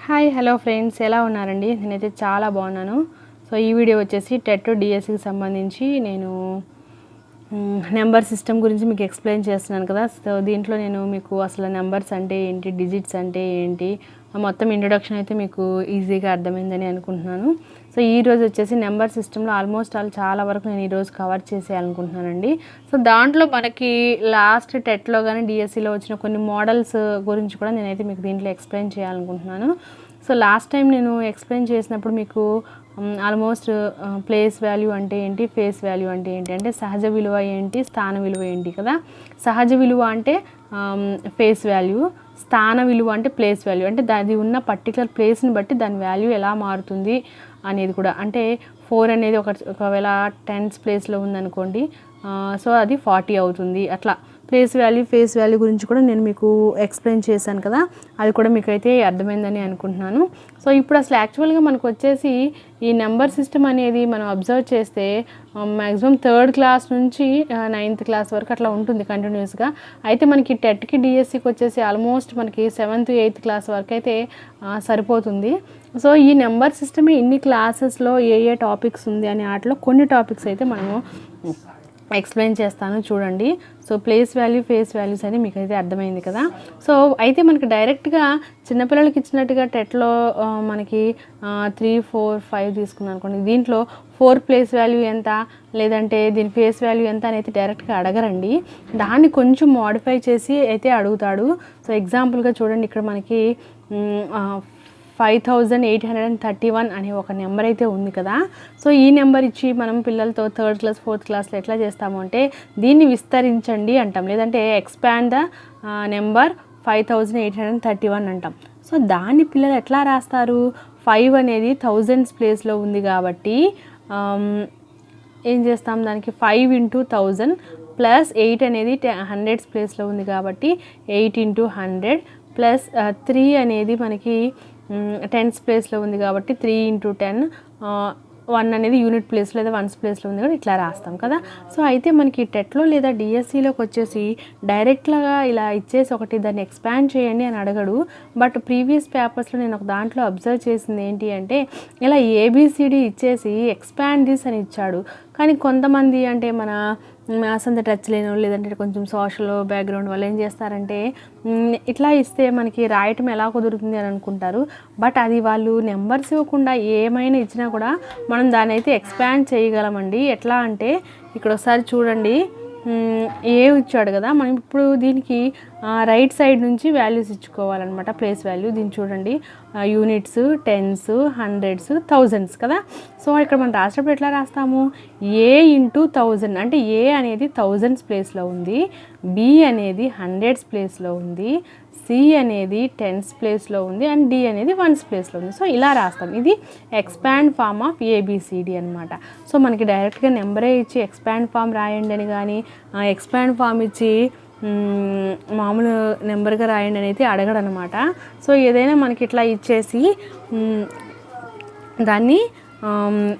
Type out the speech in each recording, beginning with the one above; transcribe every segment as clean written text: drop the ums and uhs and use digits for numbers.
Hi hello friends, ఎలా ఉన్నారండి? నేనైతే చాలా బాగున్నాను. సో ఈ వీడియో వచ్చేసి టెట్ డిఎస్సికి సంబంధించి నేను నెంబర్ సిస్టమ్ గురించి మీకు ఎక్స్ప్లెయిన్ చేస్తున్నాను కదా. సో దీంట్లో నేను మీకు అసలు నెంబర్స్ అంటే ఏంటి, డిజిట్స్ అంటే ఏంటి, మొత్తం ఇంట్రొడక్షన్ అయితే మీకు ఈజీగా అర్థమైందని అనుకుంటున్నాను. సో ఈరోజు వచ్చేసి నెంబర్ సిస్టంలో ఆల్మోస్ట్ చాలా వరకు నేను ఈరోజు కవర్ చేసేయాలనుకుంటున్నానండి. సో దాంట్లో మనకి లాస్ట్ టెట్లో కానీ డిఎస్సిలో వచ్చిన కొన్ని మోడల్స్ గురించి కూడా నేనైతే మీకు దీంట్లో ఎక్స్ప్లెయిన్ చేయాలనుకుంటున్నాను. సో లాస్ట్ టైం నేను ఎక్స్ప్లెయిన్ చేసినప్పుడు మీకు ఆల్మోస్ట్ ప్లేస్ వాల్యూ అంటే ఏంటి, ఫేస్ వాల్యూ అంటే ఏంటి, అంటే సహజ విలువ ఏంటి, స్థాన విలువ ఏంటి కదా. సహజ విలువ అంటే ఫేస్ వాల్యూ, స్థాన విలువ అంటే ప్లేస్ వాల్యూ, అంటే అది ఉన్న పర్టికులర్ ప్లేస్ని బట్టి దాని వాల్యూ ఎలా మారుతుంది అనేది కూడా. అంటే 4 అనేది ఒకవేళ 10th ప్లేస్లో ఉందనుకోండి, సో అది 40 అవుతుంది. అట్లా ప్లేస్ వాల్యూ, ఫేస్ వాల్యూ గురించి కూడా నేను మీకు ఎక్స్ప్లెయిన్ చేశాను కదా. అది కూడా మీకు అయితే అర్థమైందని అనుకుంటున్నాను. సో ఇప్పుడు అసలు యాక్చువల్గా మనకు వచ్చేసి ఈ నెంబర్ సిస్టమ్ అనేది మనం అబ్జర్వ్ చేస్తే మ్యాక్సిమం 3rd క్లాస్ నుంచి 9th క్లాస్ వరకు అట్లా ఉంటుంది కంటిన్యూస్గా. అయితే మనకి టెట్కి డిఎస్సికి వచ్చేసి ఆల్మోస్ట్ మనకి 7th 8th క్లాస్ వరకు అయితే సరిపోతుంది. సో ఈ నెంబర్ సిస్టమే ఇన్ని క్లాసెస్లో ఏ టాపిక్స్ ఉంది అనే వాటిలో కొన్ని టాపిక్స్ అయితే మనము ఎక్స్ప్లెయిన్ చేస్తాను చూడండి. So place value, face values అని మీకు అయితే అర్థమైంది కదా. సో అయితే మనకి డైరెక్ట్గా చిన్నపిల్లలకి ఇచ్చినట్టుగా టెట్లో మనకి 3, 4, 5 తీసుకున్నాను అనుకోండి. దీంట్లో 4 ప్లేస్ వాల్యూ ఎంత, లేదంటే దీని ఫేస్ వాల్యూ ఎంత అని అయితే డైరెక్ట్గా అడగరండి. దాన్ని కొంచెం మోడిఫై చేసి అయితే అడుగుతాడు. సో ఎగ్జాంపుల్గా చూడండి, ఇక్కడ మనకి 5831 అనే ఒక నెంబర్ అయితే ఉంది కదా. సో ఈ నెంబర్ ఇచ్చి మనం పిల్లలతో 3rd క్లాస్ 4th క్లాస్లో ఎట్లా చేస్తాము అంటే దీన్ని విస్తరించండి అంటాం, లేదంటే ఎక్స్పాండ్ ద నెంబర్ 5831 అంటాం. సో దాన్ని పిల్లలు ఎట్లా రాస్తారు? 5 అనేది థౌజండ్స్ ప్లేస్లో ఉంది కాబట్టి ఏం చేస్తాం, దానికి 5 × 1000 ప్లస్ 8 అనేది 100s ప్లేస్లో ఉంది కాబట్టి 8 × 100 ప్లస్ 3 అనేది మనకి 10s ప్లేస్లో ఉంది కాబట్టి 3 × 10, 1 అనేది యూనిట్ ప్లేస్లో లేదా 1s ప్లేస్లో ఉంది కూడా ఇట్లా రాస్తాం కదా. సో అయితే మనకి టెట్లో లేదా డిఎస్సిలోకి వచ్చేసి డైరెక్ట్గా ఇలా ఇచ్చేసి ఒకటి దాన్ని ఎక్స్పాండ్ చేయండి అని అడగడు. బట్ ప్రీవియస్ పేపర్స్లో నేను ఒక దాంట్లో అబ్జర్వ్ చేసింది ఏంటి అంటే ఇలా ఏబిసిడి ఇచ్చేసి ఎక్స్పాండ్ దిస్ అని ఇచ్చాడు. కానీ కొంతమంది అంటే మన మ్యాథ్స్ అంత టచ్ లేని వాళ్ళు, లేదంటే కొంచెం సోషల్ బ్యాక్గ్రౌండ్ వాళ్ళు ఏం చేస్తారంటే ఇట్లా ఇస్తే మనకి రాయటం ఎలా కుదురుతుంది అని అనుకుంటారు. బట్ అది వాళ్ళు నెంబర్స్ ఇవ్వకుండా ఏమైనా ఇచ్చినా కూడా మనం దాన్ని అయితే ఎక్స్పాండ్ చేయగలమండి. ఎట్లా అంటే ఇక్కడ ఒకసారి చూడండి, ఏ ఇచ్చాడు కదా, మనం ఇప్పుడు దీనికి రైట్ సైడ్ నుంచి వాల్యూస్ ఇచ్చుకోవాలన్నమాట, ప్లేస్ వాల్యూ. దీన్ని చూడండి, యూనిట్స్, 10s, 100s, 1000s కదా. సో ఇక్కడ మనం రాసేటప్పుడు ఎట్లా రాస్తాము, A × 1000 అంటే A అనేది 1000s ప్లేస్లో ఉంది, B అనేది 100s ప్లేస్లో ఉంది, C అనేది 10s ప్లేస్లో ఉంది, అండ్ D అనేది 1s ప్లేస్లో ఉంది. సో ఇలా రాస్తాం. ఇది ఎక్స్పాండ్ ఫామ్ ఆఫ్ ఏబిసిడి అనమాట. సో మనకి డైరెక్ట్గా నెంబరే ఇచ్చి ఎక్స్పాండ్ ఫామ్ రాయండి అని కానీ, ఎక్స్పాండ్ ఫామ్ ఇచ్చి మామూలు నెంబర్గా రాయండి అని అయితే అడగడనమాట. సో ఏదైనా మనకి ఇట్లా ఇచ్చేసి దాన్ని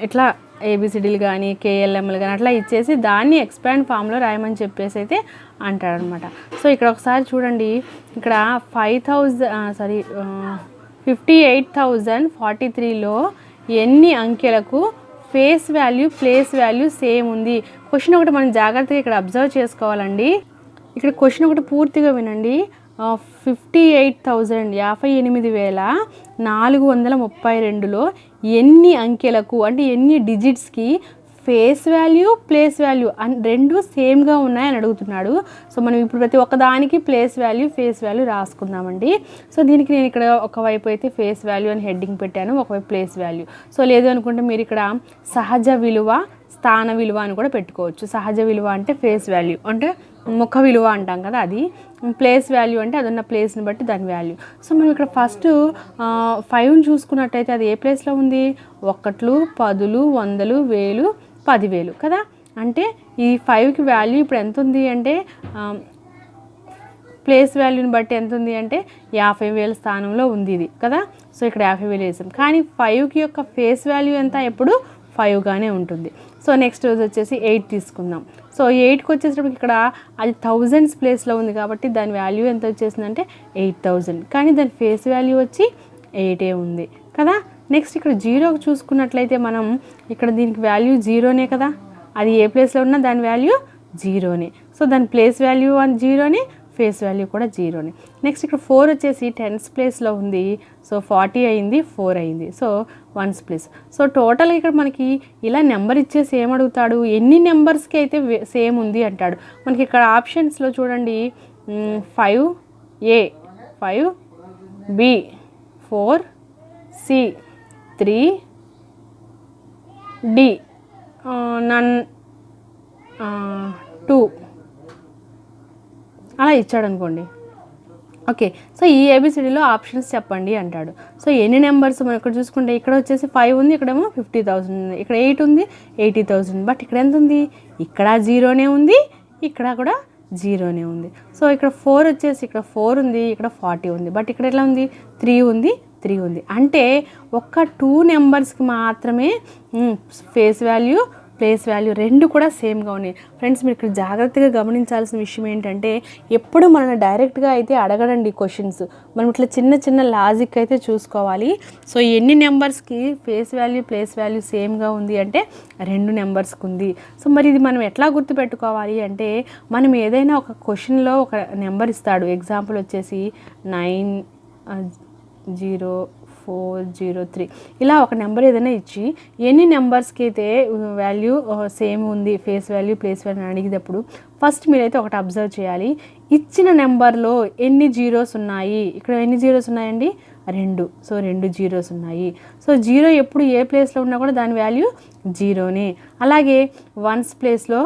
ఇట్లా ఏబిసిడీలు కానీ కేఎల్ఎంలు కానీ అట్లా ఇచ్చేసి దాన్ని ఎక్స్పాండ్ ఫామ్లో రాయమని చెప్పేసి అయితే అంటాడనమాట. సో ఇక్కడ ఒకసారి చూడండి, ఇక్కడ 58,043లో ఎన్ని అంకెలకు face value, place value same ఉంది. క్వశ్చన్ ఒకటి మనం జాగ్రత్తగా ఇక్కడ అబ్జర్వ్ చేసుకోవాలండి. ఇక్కడ క్వశ్చన్ ఒకటి పూర్తిగా వినండి. 58,432లో ఎన్ని అంకెలకు అంటే ఎన్ని డిజిట్స్కి ఫేస్ వాల్యూ, ప్లేస్ వాల్యూ రెండు సేమ్గా ఉన్నాయని అడుగుతున్నాడు. సో మనం ఇప్పుడు ప్రతి ఒక్కదానికి ప్లేస్ వాల్యూ, ఫేస్ వాల్యూ రాసుకుందామండి. సో దీనికి నేను ఇక్కడ ఒకవైపు అయితే ఫేస్ వాల్యూ అని హెడ్డింగ్ పెట్టాను, ఒకవైపు ప్లేస్ వాల్యూ. సో లేదు అనుకుంటే మీరు ఇక్కడ సహజ విలువ, స్థాన విలువ అని కూడా పెట్టుకోవచ్చు. సహజ విలువ అంటే ఫేస్ వాల్యూ, అంటే ముఖ విలువ అంటాం కదా అది. ప్లేస్ వాల్యూ అంటే అది ఉన్న ప్లేస్ని బట్టి దాని వాల్యూ. సో మనం ఇక్కడ ఫస్ట్ 5ని చూసుకున్నట్టయితే అది ఏ ప్లేస్లో ఉంది, 1, 10, 100, 1000, 10,000 కదా. అంటే ఈ 5కి వాల్యూ ఇప్పుడు ఎంత ఉంది అంటే ప్లేస్ వాల్యూని బట్టి ఎంత ఉంది అంటే 50,000 స్థానంలో ఉంది ఇది కదా. సో ఇక్కడ 50,000 వేసాం. కానీ 5కి యొక్క ఫేస్ వాల్యూ ఎంత, ఎప్పుడు 5గానే ఉంటుంది. సో నెక్స్ట్ రోజు వచ్చేసి 8 తీసుకుందాం. సో 8కి వచ్చేటప్పటికి ఇక్కడ అది 1000s ప్లేస్లో ఉంది కాబట్టి దాని వాల్యూ ఎంత వచ్చేసిందంటే 8000. కానీ దాని ఫేస్ వాల్యూ వచ్చి 8 ఉంది కదా. నెక్స్ట్ ఇక్కడ జీరోకి చూసుకున్నట్లయితే మనం ఇక్కడ దీనికి వాల్యూ జీరోనే కదా, అది ఏ ప్లేస్లో ఉన్నా దాని వాల్యూ జీరోనే. సో దాని ప్లేస్ వాల్యూ 1 జీరోనే, ఫేస్ వాల్యూ కూడా జీరోనే. నెక్స్ట్ ఇక్కడ 4 వచ్చేసి టెన్స్ ప్లేస్లో ఉంది. సో 40 అయింది, 4 అయింది. So ones place. సో టోటల్గా ఇక్కడ మనకి ఇలా నెంబర్ ఇచ్చేసి ఏమడుగుతాడు, ఎన్ని నెంబర్స్కి అయితే సేమ్ ఉంది అంటాడు. మనకి ఇక్కడ ఆప్షన్స్లో చూడండి 5A, 5B, 4C, 3D, నన్ 2 అలా ఇచ్చాడు అనుకోండి. ఓకే, సో ఈ ఏబిసిడీలో ఆప్షన్స్ చెప్పండి అంటాడు. సో ఎన్ని నెంబర్స్ మనం ఇక్కడ చూసుకుంటే ఇక్కడ వచ్చేసి 5 ఉంది, ఇక్కడేమో 50,000 ఉంది, ఇక్కడ 8 ఉంది 80,000. బట్ ఇక్కడ ఎంత ఉంది, ఇక్కడ జీరోనే ఉంది, ఇక్కడ కూడా జీరోనే ఉంది. సో ఇక్కడ 4 వచ్చేసి ఇక్కడ 4 ఉంది, ఇక్కడ 40 ఉంది. బట్ ఇక్కడ ఎట్లా ఉంది, 3 ఉంది 3 ఉంది. అంటే ఒక్క 2 నెంబర్స్కి మాత్రమే ఫేస్ వాల్యూ ప్లేస్ వాల్యూ రెండు కూడా సేమ్గా ఉన్నాయి. ఫ్రెండ్స్ మీరు ఇక్కడ జాగ్రత్తగా గమనించాల్సిన విషయం ఏంటంటే ఎప్పుడు మనల్ని డైరెక్ట్గా అయితే అడగడండి క్వశ్చన్స్, మనం ఇట్లా చిన్న చిన్న లాజిక్ అయితే చూసుకోవాలి. సో ఎన్ని నెంబర్స్కి ఫేస్ వాల్యూ ప్లేస్ వాల్యూ సేమ్గా ఉంది అంటే 2 నెంబర్స్కి ఉంది. సో మరి ఇది మనం ఎట్లా గుర్తుపెట్టుకోవాలి అంటే మనం ఏదైనా ఒక క్వశ్చన్లో ఒక నెంబర్ ఇస్తాడు, ఎగ్జాంపుల్ వచ్చేసి 90403 ఇలా ఒక నెంబర్ ఏదైనా ఇచ్చి ఎన్ని నెంబర్స్కి అయితే వాల్యూ సేమ్ ఉంది ఫేస్ వాల్యూ ప్లేస్ వాల్యూ అని అడిగేటప్పుడు ఫస్ట్ మీరైతే ఒకటి అబ్జర్వ్ చేయాలి, ఇచ్చిన నెంబర్లో ఎన్ని జీరోస్ ఉన్నాయి. ఇక్కడ ఎన్ని జీరోస్ ఉన్నాయండి, 2. సో 2 జీరోస్ ఉన్నాయి. సో జీరో ఎప్పుడు ఏ ప్లేస్లో ఉన్నా కూడా దాని వాల్యూ జీరోనే. అలాగే వన్స్ ప్లేస్లో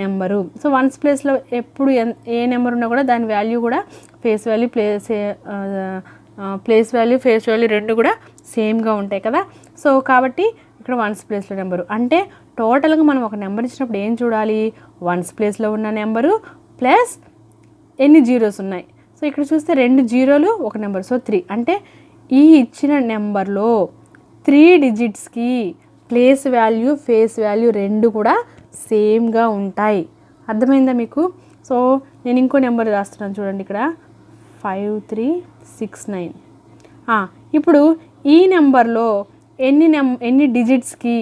నెంబరు, సో వన్స్ ప్లేస్లో ఎప్పుడు ఏ నెంబర్ ఉన్నా కూడా దాని వాల్యూ కూడా face value place value face value రెండు కూడా సేమ్గా ఉంటాయి కదా. సో కాబట్టి ఇక్కడ వన్స్ ప్లేస్లో నెంబరు అంటే టోటల్గా మనం ఒక నెంబర్ ఇచ్చినప్పుడు ఏం చూడాలి, వన్స్ ప్లేస్లో ఉన్న నెంబరు ప్లస్ ఎన్ని జీరోస్ ఉన్నాయి. సో ఇక్కడ చూస్తే 2 జీరోలు ఒక నెంబర్, సో 3. అంటే ఈ ఇచ్చిన నెంబర్లో 3 డిజిట్స్కి ప్లేస్ వాల్యూ ఫేస్ వాల్యూ రెండు కూడా సేమ్గా ఉంటాయి. అర్థమైందా మీకు? సో నేను ఇంకో నెంబర్ రాస్తున్నాను చూడండి, ఇక్కడ 5369. ఇప్పుడు ఈ నెంబర్లో ఎన్ని డిజిట్స్కి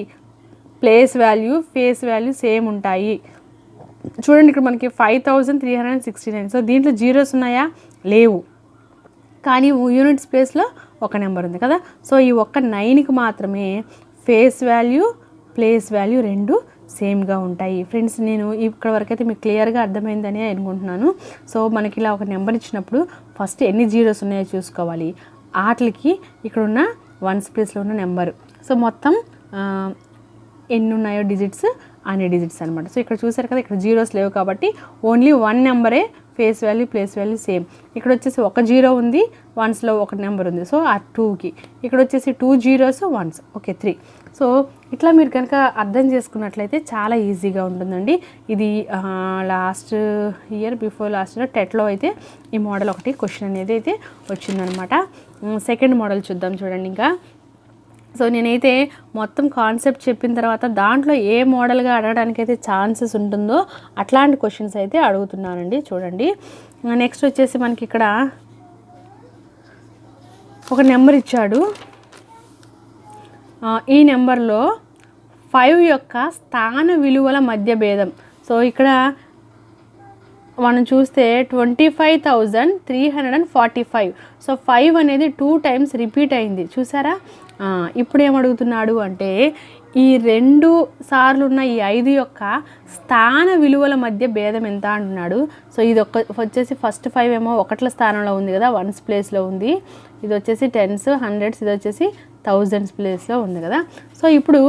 place value face value same ఉంటాయి చూడండి. ఇక్కడ మనకి 5369. సో దీంట్లో జీరోస్ ఉన్నాయా, లేవు, కానీ యూనిట్స్ ప్లేస్లో ఒక నెంబర్ ఉంది కదా. సో ఈ ఒక్క 9కి మాత్రమే ఫేస్ వాల్యూ ప్లేస్ వాల్యూ రెండు సేమ్గా ఉంటాయి. ఫ్రెండ్స్ నేను ఇక్కడ వరకు అయితే మీకు క్లియర్గా అర్థమైందని అనుకుంటున్నాను. సో మనకి ఇలా ఒక నెంబర్ ఇచ్చినప్పుడు ఫస్ట్ ఎన్ని జీరోస్ ఉన్నాయో చూసుకోవాలి, వాటికి ఇక్కడ ఉన్న వన్స్ ప్లేస్లో ఉన్న నెంబరు, సో మొత్తం ఎన్ని ఉన్నాయో డిజిట్స్ అనే డిజిట్స్ అనమాట. సో ఇక్కడ చూసారు కదా, ఇక్కడ జీరోస్ లేవు కాబట్టి ఓన్లీ 1 నెంబరే face value place value same. ఇక్కడ వచ్చేసి 1 జీరో ఉంది, వన్స్లో 1 నెంబర్ ఉంది, సో ఆ 2కి. ఇక్కడ వచ్చేసి 2 జీరోస్ వన్స్, ఓకే 3. సో ఇట్లా మీరు కనుక అర్థం చేసుకున్నట్లయితే చాలా ఈజీగా ఉంటుందండి. ఇది లాస్ట్ ఇయర్ టెట్లో అయితే ఈ మోడల్ ఒకటి క్వశ్చన్ అనేది అయితే వచ్చిందనమాట. సెకండ్ మోడల్ చూద్దాం చూడండి. ఇంకా సో నేనైతే మొత్తం కాన్సెప్ట్ చెప్పిన తర్వాత దాంట్లో ఏ మోడల్గా అడగడానికి అయితే ఛాన్సెస్ ఉంటుందో అట్లాంటి క్వశ్చన్స్ అయితే అడుగుతున్నానండి. చూడండి నెక్స్ట్ వచ్చేసి మనకి ఇక్కడ ఒక నెంబర్ ఇచ్చాడు. ఈ నెంబర్లో 5 యొక్క స్థాన విలువల మధ్య భేదం. సో ఇక్కడ మనం చూస్తే 25,345. సో 5 అనేది 2 టైమ్స్ రిపీట్ అయింది చూసారా. ఇప్పుడు ఏమడుగుతున్నాడు అంటే ఈ 2 సార్లు ఉన్న ఈ 5 యొక్క స్థాన విలువల మధ్య భేదం ఎంత అంటున్నాడు. సో ఇది వచ్చేసి ఫస్ట్ 5 ఏమో 1ల స్థానంలో ఉంది కదా, వన్స్ ప్లేస్లో ఉంది. ఇది వచ్చేసి టెన్స్, హండ్రెడ్స్, ఇది వచ్చేసి థౌజండ్స్ ప్లేస్లో ఉంది కదా. సో ఇప్పుడు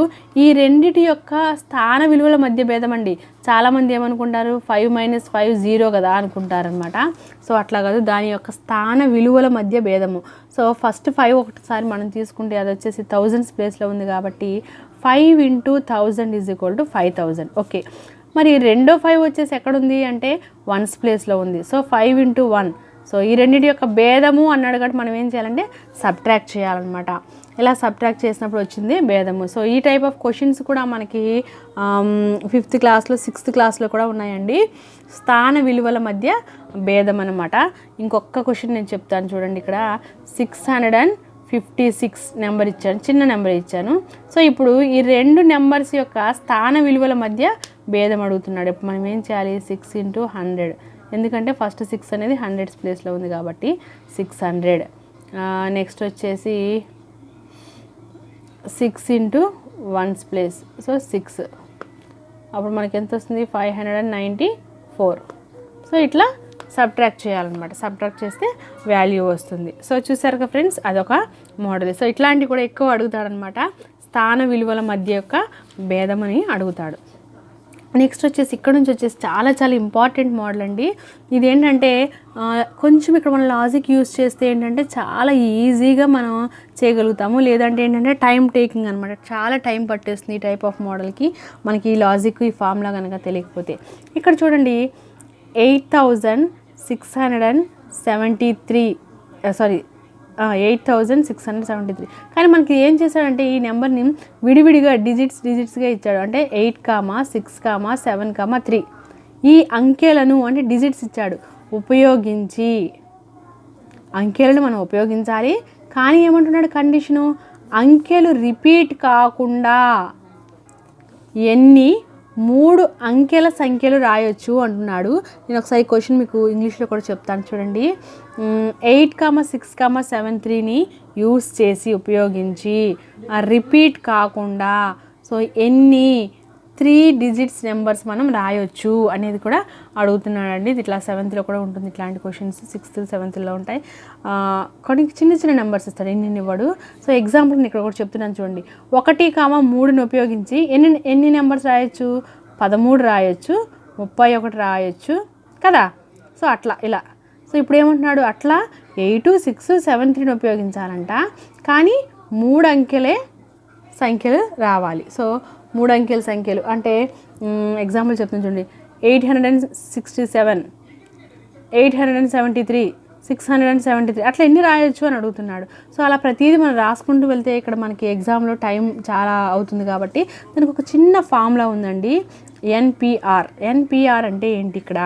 ఈ రెండిటి యొక్క స్థాన విలువల మధ్య భేదం అండి. చాలామంది ఏమనుకుంటారు 5 - 5 0 కదా అనుకుంటారనమాట. సో అట్లా కాదు, దాని యొక్క స్థాన విలువల మధ్య భేదము. సో ఫస్ట్ 5 ఒకటిసారి మనం తీసుకుంటే అది వచ్చేసి థౌజండ్స్ ప్లేస్లో ఉంది కాబట్టి 5 × 1000 = 5000. ఓకే, మరి రెండో 5 వచ్చేసి ఎక్కడుంది అంటే వన్స్ ప్లేస్లో ఉంది. సో 5 × 1. సో ఈ రెండింటి యొక్క భేదము అన్నాడు కాబట్టి మనం ఏం చేయాలంటే సబ్ట్రాక్ట్ చేయాలన్నమాట. ఇలా సబ్ట్రాక్ట్ చేసినప్పుడు వచ్చింది భేదము. సో ఈ టైప్ ఆఫ్ క్వశ్చన్స్ కూడా మనకి 5th క్లాస్లో 6th క్లాస్లో కూడా ఉన్నాయండి. స్థాన విలువల మధ్య భేదం అన్నమాట. ఇంకొక క్వశ్చన్ నేను చెప్తాను చూడండి. ఇక్కడ 650 56 నెంబర్ ఇచ్చాను, చిన్న నెంబర్ ఇచ్చాను. సో ఇప్పుడు ఈ రెండు నెంబర్స్ యొక్క స్థాన విలువల మధ్య భేదం అడుగుతున్నాడు. ఇప్పుడు మనం ఏం చేయాలి, 6 × 100, ఎందుకంటే ఫస్ట్ 6 అనేది 100s ప్లేస్లో ఉంది కాబట్టి 600. నెక్స్ట్ వచ్చేసి 6 × 1s ప్లేస్, సో 6, అప్పుడు మనకి ఎంత వస్తుంది, 594. సో ఇట్లా సబ్ట్రాక్ట్ చేయాలన్నమాట. సబ్ట్రాక్ట్ చేస్తే వాల్యూ వస్తుంది. సో చూసారు కదా ఫ్రెండ్స్, అదొక మోడల్. సో ఇట్లాంటివి కూడా ఎక్కువ అడుగుతాడనమాట. స్థాన విలువల మధ్య యొక్క భేదమని అడుగుతాడు. నెక్స్ట్ వచ్చేసి ఇక్కడ నుంచి వచ్చేసి చాలా చాలా ఇంపార్టెంట్ మోడల్ అండి. ఇదేంటంటే కొంచెం ఇక్కడ మనం లాజిక్ యూస్ చేస్తే ఏంటంటే చాలా ఈజీగా మనం చేయగలుగుతాము. లేదంటే ఏంటంటే టైం టేకింగ్ అనమాట, చాలా టైం పట్టేస్తుంది ఈ టైప్ ఆఫ్ మోడల్కి మనకి ఈ లాజిక్, ఈ ఫార్ములా కనుక తెలియకపోతే. ఇక్కడ చూడండి 8673 కానీ మనకి ఏం చేశాడంటే ఈ నెంబర్ని విడివిడిగా డిజిట్స్గా ఇచ్చాడు. అంటే 8, 6, 7, 3 ఈ అంకెలను అంటే డిజిట్స్ ఇచ్చాడు. ఉపయోగించి అంకెలను మనం ఉపయోగించాలి. కానీ ఏమంటున్నాడు కండిషను, అంకెలు రిపీట్ కాకుండా ఎన్ని 3 అంకెల సంఖ్యలు రాయొచ్చు అంటున్నాడు. నేను ఒకసారి క్వశ్చన్ మీకు ఇంగ్లీష్లో కూడా చెప్తాను చూడండి. 8, 6, 7, 3ని యూస్ చేసి ఉపయోగించి రిపీట్ కాకుండా సో ఎన్ని 3 డిజిట్స్ నెంబర్స్ మనం రాయొచ్చు అనేది కూడా అడుగుతున్నాడండి. ఇది ఇట్లా 7thలో కూడా ఉంటుంది ఇట్లాంటి క్వశ్చన్స్, 6th, 7thలో ఉంటాయి. కొన్ని చిన్న చిన్న నెంబర్స్ ఇస్తాడు, ఎన్ని ఇవ్వడు. సో ఎగ్జాంపుల్ నేను ఇక్కడ కూడా చెప్తున్నాను చూడండి. 1, 3ని ఉపయోగించి ఎన్ని నెంబర్స్ రాయొచ్చు, 13 రాయొచ్చు, 31 రాయొచ్చు కదా. సో అట్లా ఇలా. సో ఇప్పుడు ఏమంటున్నాడు, అట్లా 8, 6, 7, 3ని ఉపయోగించాలంట. కానీ 3 అంకెలే సంఖ్యలు రావాలి. సో 3 అంకెల సంఖ్యలు అంటే ఎగ్జాంపుల్ చెప్తాను చూడండి. 867, 873, 673 అట్లా ఎన్ని రాయొచ్చు అని అడుగుతున్నాడు. సో అలా ప్రతిదీ మనం రాసుకుంటూ వెళ్తే ఇక్కడ మనకి ఎగ్జామ్లో టైం చాలా అవుతుంది కాబట్టి దానికి ఒక చిన్న ఫార్ములా ఉందండి, ఎన్పిఆర్. ఎన్పిఆర్ అంటే ఏంటి, ఇక్కడ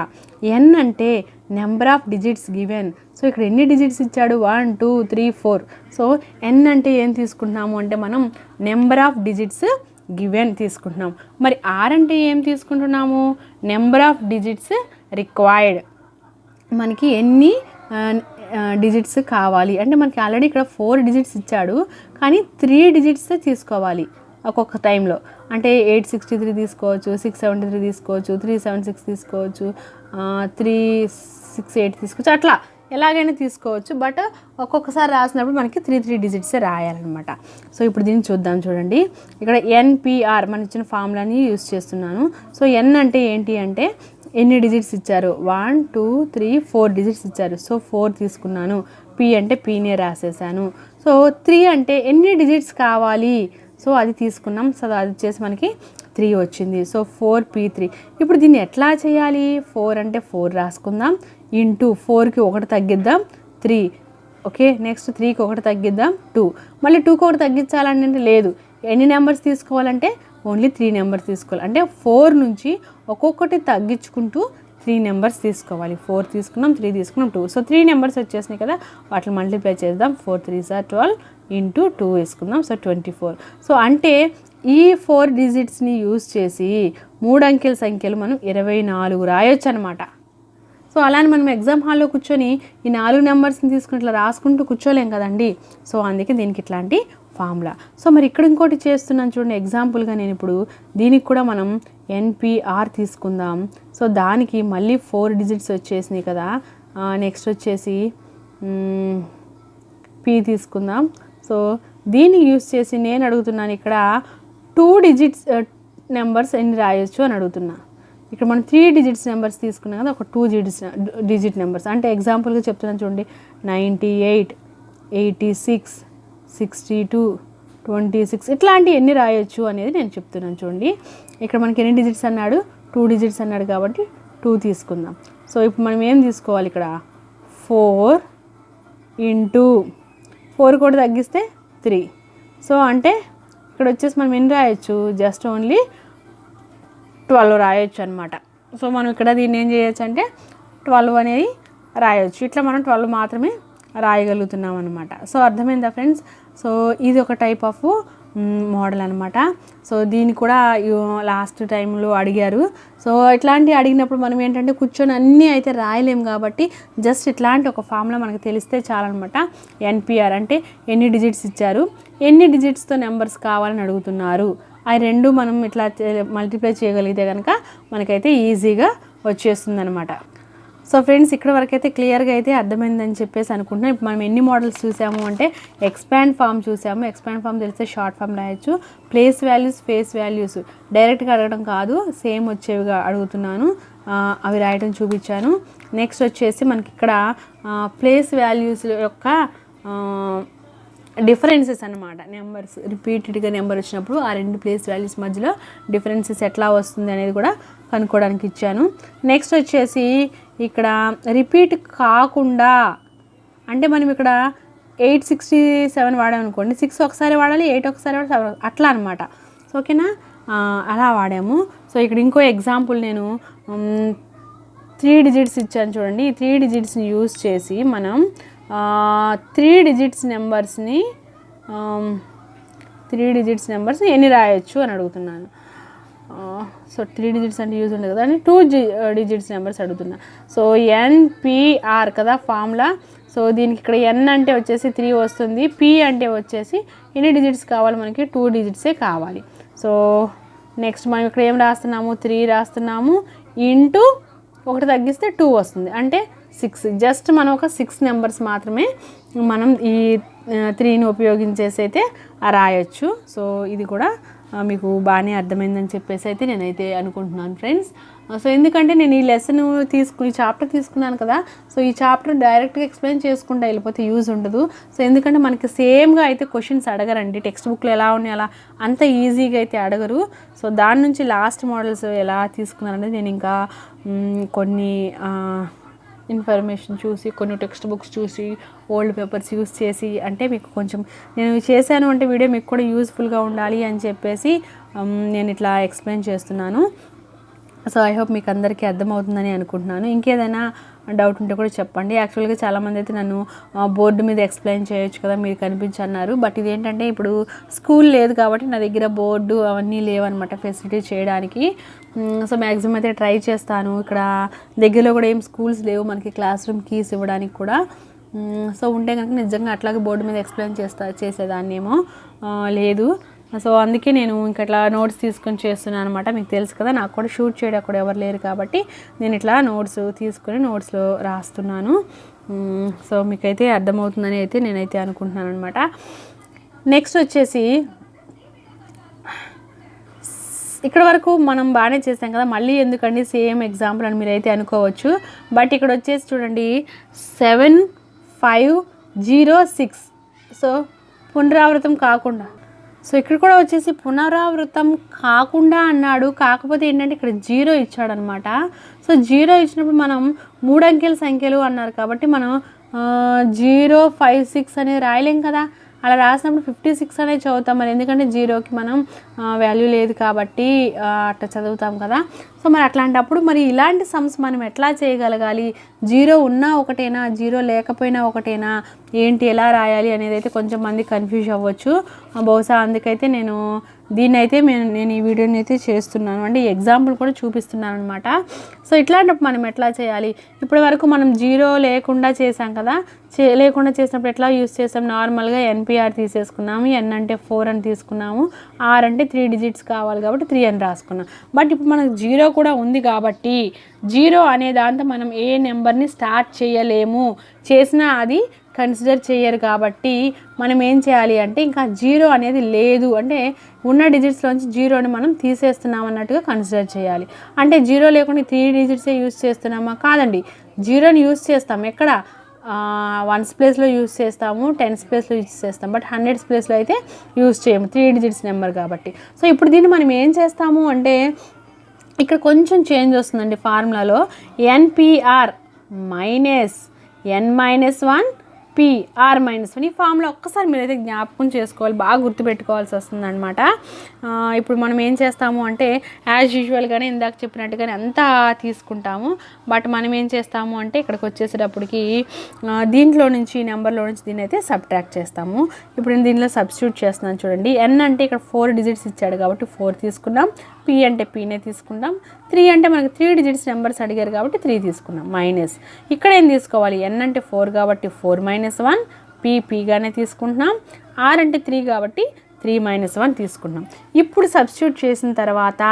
ఎన్ అంటే number of digits given. So ఇక్కడ ఎన్ని డిజిట్స్ ఇచ్చాడు, 1, 2, 3, 4. సో ఎన్ అంటే ఏం తీసుకుంటున్నాము అంటే మనం నెంబర్ ఆఫ్ డిజిట్స్ గివెన్ తీసుకుంటున్నాం. మరి ఆర్ అంటే ఏం తీసుకుంటున్నాము, నెంబర్ ఆఫ్ డిజిట్స్ రిక్వైర్డ్. మనకి ఎన్ని డిజిట్స్ కావాలి అంటే మనకి ఆల్రెడీ ఇక్కడ 4 డిజిట్స్ ఇచ్చాడు, కానీ 3 డిజిట్స్ తీసుకోవాలి ఒక్కొక్క టైంలో. అంటే 863 తీసుకోవచ్చు, 673 తీసుకోవచ్చు, 376 తీసుకోవచ్చు, 368 తీసుకోవచ్చు, అట్లా ఎలాగైనా తీసుకోవచ్చు. బట్ ఒక్కొక్కసారి రాసినప్పుడు మనకి 3 డిజిట్స్ రాయాలన్నమాట. సో ఇప్పుడు దీన్ని చూద్దాం చూడండి. ఇక్కడ ఎన్పిఆర్ మన ఇచ్చిన ఫార్ములాని యూస్ చేస్తున్నాను. సో ఎన్ అంటే ఏంటి అంటే ఎన్ని డిజిట్స్ ఇచ్చారు, 1, 2, 3, 4 డిజిట్స్ ఇచ్చారు. సో 4 తీసుకున్నాను. పి అంటే పీనే రాసేసాను. సో 3 అంటే ఎన్ని డిజిట్స్ కావాలి, సో అది తీసుకున్నాం. సో అది వచ్చేసి మనకి 3 వచ్చింది. So 4p3. ఇప్పుడు దీన్ని ఎట్లా చేయాలి, 4 అంటే 4 రాసుకుందాం, ఇంటూ 4కి 1 తగ్గిద్దాం 3. ఓకే, నెక్స్ట్ 3కి 1 తగ్గిద్దాం 2. మళ్ళీ 2కి 1 తగ్గించాలంటే లేదు, ఎన్ని నెంబర్స్ తీసుకోవాలంటే ఓన్లీ 3 నెంబర్స్ తీసుకోవాలి. అంటే 4 నుంచి ఒక్కొక్కటి తగ్గించుకుంటూ 3 నెంబర్స్ తీసుకోవాలి. 4 తీసుకున్నాం, 3 తీసుకున్నాం, 2. సో 3 నెంబర్స్ వచ్చేసినాయి కదా, వాటిని మల్టిప్లై చేద్దాం. 4 3s are 12 ఇంటూ 2 వేసుకుందాం. సో 24. సో అంటే ఈ 4 డిజిట్స్ని యూజ్ చేసి 3 అంకెల సంఖ్యలు మనం 24 రాయొచ్చు అనమాట. సో అలానే మనం ఎగ్జామ్ హాల్లో కూర్చొని ఈ 4 నెంబర్స్ని తీసుకుని ఇట్లా రాసుకుంటూ కూర్చోలేం కదండి. సో అందుకే దీనికి ఇట్లాంటి ఫార్ములా. సో మరి ఇక్కడ ఇంకోటి చేస్తున్నాను చూడండి, ఎగ్జాంపుల్గా నేను ఇప్పుడు దీనికి కూడా మనం ఎన్పిఆర్ తీసుకుందాం. సో దానికి మళ్ళీ 4 డిజిట్స్ వచ్చేసినాయి కదా. నెక్స్ట్ వచ్చేసి పి తీసుకుందాం. సో దీన్ని యూస్ చేసి నేను అడుగుతున్నాను ఇక్కడ 2 డిజిట్స్ నెంబర్స్ ఎన్ని రాయొచ్చు అని అడుగుతున్నా. ఇక్కడ మనం 3 డిజిట్స్ నెంబర్స్ తీసుకున్నాం కదా, ఒక 2 డిజిట్ నెంబర్స్. అంటే ఎగ్జాంపుల్గా చెప్తున్నాను చూడండి, 98, 86, 62, 26 ఇట్లాంటి ఎన్ని రాయొచ్చు అనేది నేను చెప్తున్నాను చూడండి. ఇక్కడ మనకి ఎన్ని డిజిట్స్ అన్నాడు, 2 డిజిట్స్ అన్నాడు కాబట్టి 2 తీసుకుందాం. సో ఇప్పుడు మనం ఏం తీసుకోవాలి, ఇక్కడ 4 ఇంటూ 4 కూడా తగ్గిస్తే 3. సో అంటే ఇక్కడ వచ్చేసి మనం ఎన్ని రాయొచ్చు, జస్ట్ ఓన్లీ 12 రాయొచ్చు అనమాట. సో మనం ఇక్కడ దీన్ని ఏం చేయొచ్చు అంటే 12 అనేది రాయొచ్చు. ఇట్లా మనం 12 మాత్రమే రాయగలుగుతున్నాం అనమాట. సో అర్థమైందా ఫ్రెండ్స్? సో ఇది ఒక టైప్ ఆఫ్ మోడల్ అనమాట. సో దీన్ని కూడా లాస్ట్ టైంలో అడిగారు. సో ఇట్లాంటి అడిగినప్పుడు మనం ఏంటంటే కూర్చొని అన్నీ అయితే రాయలేము కాబట్టి జస్ట్ ఇట్లాంటి ఒక ఫామ్లో మనకు తెలిస్తే చాలన్నమాట. NPR అంటే ఎన్ని డిజిట్స్ ఇచ్చారు, ఎన్ని డిజిట్స్తో నెంబర్స్ కావాలని అడుగుతున్నారు, అవి రెండు మనం ఇట్లా మల్టిప్లై చేయగలిగితే కనుక మనకైతే ఈజీగా వచ్చేస్తుంది అనమాట. సో ఫ్రెండ్స్ ఇక్కడ వరకు అయితే క్లియర్గా అయితే అర్థమైందని చెప్పేసి అనుకుంటున్నాను. ఇప్పుడు మనం ఎన్ని మోడల్స్ చూసాము అంటే ఎక్స్పాండ్ ఫామ్ చూసాము. ఎక్స్పాండ్ ఫామ్ తెలిస్తే షార్ట్ ఫామ్ రాయొచ్చు. ప్లేస్ వాల్యూస్, ఫేస్ వాల్యూస్ డైరెక్ట్గా అడగడం కాదు, సేమ్ వచ్చేవిగా అడుగుతున్నాను, అవి రాయడం చూపించాను. నెక్స్ట్ వచ్చేసి మనకి ఇక్కడ ప్లేస్ వాల్యూస్ యొక్క డిఫరెన్సెస్ అనమాట. నెంబర్స్ రిపీటెడ్గా నెంబర్ వచ్చినప్పుడు ఆ రెండు ప్లేస్ వాల్యూస్ మధ్యలో డిఫరెన్సెస్ ఎట్లా వస్తుంది అనేది కూడా కనుక్కోవడానికి ఇచ్చాను. నెక్స్ట్ వచ్చేసి ఇక్కడ రిపీట్ కాకుండా అంటే మనం ఇక్కడ 867 వాడామనుకోండి, 6 ఒకసారి వాడాలి, 8 ఒకసారి వాడాలి, 7 అట్లా అనమాట. సో ఓకేనా, అలా వాడాము. సో ఇక్కడ ఇంకో ఎగ్జాంపుల్ నేను 3 డిజిట్స్ ఇచ్చాను చూడండి. ఈ 3 డిజిట్స్ని యూజ్ చేసి మనం 3 డిజిట్స్ నెంబర్స్ని ఎన్ని రాయొచ్చు అని అడుగుతున్నాను. సో 3 డిజిట్స్ అంటే యూజ్ ఉండదు కదా అని 2 డిజిట్స్ నెంబర్స్ అడుగుతున్నా. సో NPR కదా ఫార్ములా. సో దీనికి ఇక్కడ N అంటే వచ్చేసి 3 వస్తుంది, P అంటే వచ్చేసి ఎన్ని డిజిట్స్ కావాలి మనకి, 2 డిజిట్సే కావాలి. సో నెక్స్ట్ మనం ఇక్కడ ఏం రాస్తున్నాము, 3 రాస్తున్నాము, ఇంటూ ఒకటి తగ్గిస్తే 2 వస్తుంది అంటే 6. జస్ట్ మనం ఒక 6 నెంబర్స్ మాత్రమే మనం ఈ 3ని ఉపయోగించేసి అయితే రాయొచ్చు. సో ఇది కూడా మీకు బాగానే అర్థమైందని చెప్పేసి అయితే నేనైతే అనుకుంటున్నాను ఫ్రెండ్స్. సో ఎందుకంటే నేను ఈ లెసన్ ఈ చాప్టర్ తీసుకున్నాను కదా, సో ఈ చాప్టర్ డైరెక్ట్గా ఎక్స్ప్లెయిన్ చేసుకుంటూ వెళ్ళిపోతే యూజ్ ఉండదు. సో ఎందుకంటే మనకి సేమ్గా అయితే క్వశ్చన్స్ అడగరండి, టెక్స్ట్ బుక్లో ఎలా ఉన్నాయి అలా అంత ఈజీగా అయితే అడగరు. సో దాని నుంచి లాస్ట్ మోడల్స్ ఎలా తీసుకున్నారనేది నేను ఇంకా కొన్ని ఇన్ఫర్మేషన్ చూసి, కొన్ని టెక్స్ట్ బుక్స్ చూసి, ఓల్డ్ పేపర్స్ యూస్ చేసి, అంటే మీకు కొంచెం నేను చేశాను అంటే వీడియో మీకు కూడా యూస్ఫుల్గా ఉండాలి అని చెప్పేసి నేను ఇట్లా ఎక్స్ప్లెయిన్ చేస్తున్నాను. సో ఐ హోప్ మీకు అందరికీ అర్థమవుతుందని అనుకుంటున్నాను. ఇంకేదైనా డౌట్ ఉంటే కూడా చెప్పండి. యాక్చువల్గా చాలామంది అయితే నన్ను బోర్డు మీద ఎక్స్ప్లెయిన్ చేయొచ్చు కదా మీరు కనిపించన్నారు, బట్ ఇదేంటంటే ఇప్పుడు స్కూల్ లేదు కాబట్టి నా దగ్గర బోర్డు అవన్నీ లేవన్నమాట ఫెసిలిటీ చేయడానికి. సో మ్యాక్సిమం అయితే ట్రై చేస్తాను. ఇక్కడ దగ్గరలో కూడా ఏం స్కూల్స్ లేవు మనకి క్లాస్ రూమ్ కీస్ ఇవ్వడానికి కూడా. సో ఉంటే కనుక నిజంగా అట్లాగే బోర్డు మీద ఎక్స్ప్లెయిన్ చేసేదాన్నేమో, లేదు. సో అందుకే నేను ఇంకా ఇట్లా నోట్స్ తీసుకొని చేస్తున్నాను అనమాట. మీకు తెలుసు కదా, నాకు కూడా షూట్ చేయడం కూడా ఎవరు లేరు కాబట్టి నేను ఇట్లా నోట్స్ తీసుకొని నోట్స్లో రాస్తున్నాను. సో మీకైతే అర్థమవుతుందని అయితే నేనైతే అనుకుంటున్నాను అనమాట. నెక్స్ట్ వచ్చేసి ఇక్కడ వరకు మనం బాగానే చేసాం కదా, మళ్ళీ ఎందుకండి సేమ్ ఎగ్జాంపుల్ అని మీరైతే అనుకోవచ్చు. బట్ ఇక్కడ వచ్చేసి చూడండి 7506. సో పునరావృతం కాకుండా, సో ఇక్కడ కూడా వచ్చేసి పునరావృతం కాకుండా అన్నాడు. కాకపోతే ఏంటంటే ఇక్కడ 0 ఇచ్చాడనమాట. సో 0 ఇచ్చినప్పుడు మనం 3 అంకెల సంఖ్యలు అన్నారు కాబట్టి మనం 056 అనేది రాయలేం కదా. అలా రాసినప్పుడు 56 అనేది చదువుతాం మరి, ఎందుకంటే 0కి మనం వాల్యూ లేదు కాబట్టి అట్లా చదువుతాం కదా. సో మరి అట్లాంటప్పుడు మరి ఇలాంటి సమ్స్ మనం ఎట్లా చేయగలగాలి, 0 ఉన్నా ఒకటేనా, 0 లేకపోయినా ఒకటేనా, ఏంటి ఎలా రాయాలి అనేది అయితే కొంచెం మంది కన్ఫ్యూజ్ అవ్వచ్చు. బహుశా అందుకైతే నేను దీన్ని అయితే నేను ఈ వీడియోని అయితే చేస్తున్నాను, అంటే ఈ ఎగ్జాంపుల్ కూడా చూపిస్తున్నాను అనమాట. సో ఇట్లాంటప్పుడు మనం ఎట్లా చేయాలి, ఇప్పటి వరకు మనం 0 లేకుండా చేసాం కదా, లేకుండా చేసినప్పుడు ఎట్లా యూస్ చేసాం, నార్మల్గా NPR తీసేసుకున్నాము, N అంటే 4 అని తీసుకున్నాము, R అంటే 3 డిజిట్స్ కావాలి కాబట్టి 3 అని రాసుకున్నాం. బట్ ఇప్పుడు మనకు 0 కూడా ఉంది కాబట్టి 0 అనే దాంతో మనం ఏ నెంబర్ని స్టార్ట్ చేయలేము, చేసినా అది కన్సిడర్ చేయరు కాబట్టి మనం ఏం చేయాలి అంటే ఇంకా 0 అనేది లేదు అంటే ఉన్న డిజిట్స్లోంచి 0ని మనం తీసేస్తున్నాం అన్నట్టుగా కన్సిడర్ చేయాలి. అంటే 0 లేకుండా 3 డిజిట్సే యూస్ చేస్తున్నామా, కాదండి, 0ని యూస్ చేస్తాం. ఎక్కడ 1s ప్లేస్లో యూస్ చేస్తాము, 10s ప్లేస్లో యూస్ చేస్తాం, బట్ 100s ప్లేస్లో అయితే యూస్ చేయము, 3 డిజిట్స్ నెంబర్ కాబట్టి. సో ఇప్పుడు దీన్ని మనం ఏం చేస్తాము అంటే ఇక్కడ కొంచెం చేంజ్ వస్తుందండి ఫార్ములాలో. NPR -n - 1 P R minus 1 ఈ ఫార్ములా ఒక్కసారి మీరైతే జ్ఞాపకం చేసుకోవాలి, బాగా గుర్తుపెట్టుకోవాల్సి వస్తుంది అనమాట. ఇప్పుడు మనం ఏం చేస్తాము అంటే యాజ్ యూజువల్గానే ఇందాక చెప్పినట్టుగానే అంతా తీసుకుంటాము. బట్ మనం ఏం చేస్తాము అంటే ఇక్కడికి వచ్చేసేటప్పటికి దీంట్లో నుంచి నెంబర్లో నుంచి దీన్ని అయితే సబ్ట్రాక్ట్ చేస్తాము. ఇప్పుడు నేను దీనిలో సబ్స్టిట్యూట్ చేస్తున్నాను చూడండి. ఎన్ అంటే ఇక్కడ 4 డిజిట్స్ ఇచ్చాడు కాబట్టి 4 తీసుకున్నాం, పి అంటే పీనే తీసుకుంటాం, 3 అంటే మనకి 3 డిజిట్స్ నెంబర్స్ అడిగారు కాబట్టి 3 తీసుకున్నాం, మైనస్ ఇక్కడ ఏం తీసుకోవాలి, ఎన్ అంటే 4 కాబట్టి 4 - 1, పీగానే తీసుకుంటున్నాం, ఆర్ అంటే 3 కాబట్టి 3 - 1 తీసుకున్నాం. ఇప్పుడు సబ్స్టిట్యూట్ చేసిన తర్వాత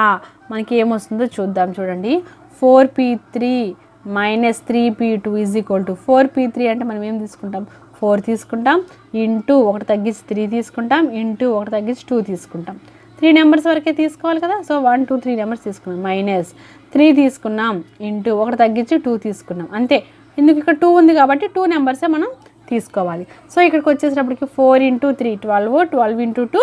మనకి ఏమొస్తుందో చూద్దాం చూడండి. 4p3 - 3p2 = 4p3 అంటే మనం ఏం తీసుకుంటాం, 4 తీసుకుంటాం, ఇంటూ 1 తగ్గించి 3 తీసుకుంటాం, ఇంటూ 1 తగ్గించి 2 తీసుకుంటాం. 3 నెంబర్స్ వరకే తీసుకోవాలి కదా. సో 1 2 3 నెంబర్స్ తీసుకున్నాం, మైనస్ 3 తీసుకున్నాం, ఇంటూ 1 తగ్గించి 2 తీసుకున్నాం. అంతే, ఎందుకు ఇక్కడ 2 ఉంది కాబట్టి 2 నెంబర్సే మనం తీసుకోవాలి. సో ఇక్కడికి వచ్చేసేటప్పటికి 4 × 3 12, 12 × 2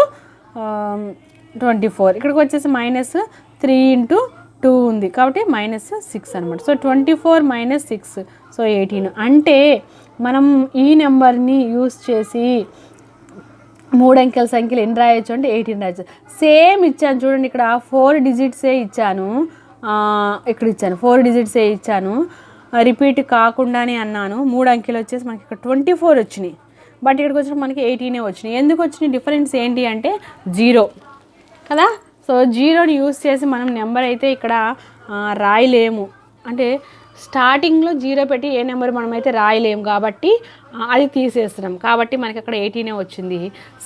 24. ఇక్కడికి వచ్చేసి మైనస్ 3 × 2 ఉంది కాబట్టి -6 అనమాట. So 24 - 6 so 18. అంటే మనం ఈ నెంబర్ని యూస్ చేసి 3 అంకెల సంఖ్యలు ఎన్ని రాయొచ్చు అంటే 18 రాయొచ్చు. సేమ్ ఇచ్చాను చూడండి, ఇక్కడ 4 డిజిట్సే ఇచ్చాను, ఇక్కడ ఇచ్చాను 4 డిజిట్సే ఇచ్చాను, రిపీట్ కాకుండానే అన్నాను. 3 అంకెలు వచ్చేసి మనకి ఇక్కడ 24 వచ్చినాయి, బట్ ఇక్కడికి వచ్చినప్పుడు మనకి 18 వచ్చినాయి. ఎందుకు వచ్చినాయి, డిఫరెన్స్ ఏంటి అంటే 0 కదా. సో 0ని యూస్ చేసి మనం నెంబర్ అయితే ఇక్కడ రాయలేము, అంటే స్టార్టింగ్లో 0 పెట్టి ఏ నెంబర్ మనమైతే రాయలేము కాబట్టి అది తీసేస్తున్నాం, కాబట్టి మనకి అక్కడ 18 వచ్చింది.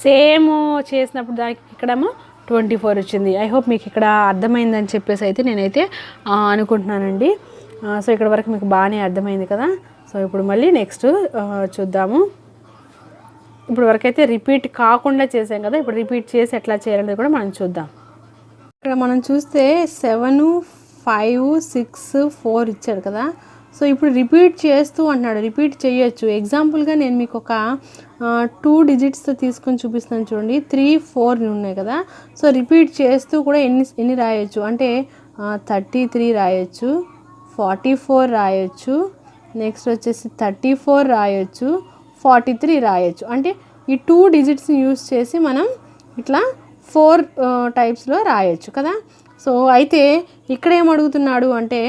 సేమ్ చేసినప్పుడు దానికి ఇక్కడేమో 24 వచ్చింది. ఐ హోప్ మీకు ఇక్కడ అర్థమైందని చెప్పేసి అయితే నేనైతే అనుకుంటున్నానండి. సో ఇక్కడ వరకు మీకు బాగానే అర్థమైంది కదా. సో ఇప్పుడు మళ్ళీ నెక్స్ట్ చూద్దాము. ఇప్పుడు వరకు అయితే రిపీట్ కాకుండా చేసాం కదా, ఇప్పుడు రిపీట్ చేసి ఎట్లా చేయాలనేది కూడా మనం చూద్దాం. ఇక్కడ మనం చూస్తే 7 5 6 4 ఇచ్చాడు కదా. సో ఇప్పుడు రిపీట్ చేస్తూ అంటున్నాడు, రిపీట్ చేయొచ్చు. ఎగ్జాంపుల్గా నేను మీకు ఒక 2 డిజిట్స్తో తీసుకొని చూపిస్తాను చూడండి. 3 4 ఉన్నాయి కదా. సో రిపీట్ చేస్తూ కూడా ఎన్ని రాయొచ్చు అంటే 33 రాయొచ్చు, 44 రాయొచ్చు, నెక్స్ట్ వచ్చేసి 34 రాయొచ్చు, 43 రాయొచ్చు. అంటే ఈ 2 డిజిట్స్ని యూస్ చేసి మనం ఇట్లా 4 టైప్స్లో రాయొచ్చు కదా. సో అయితే ఇక్కడ ఏం అడుగుతున్నాడు అంటే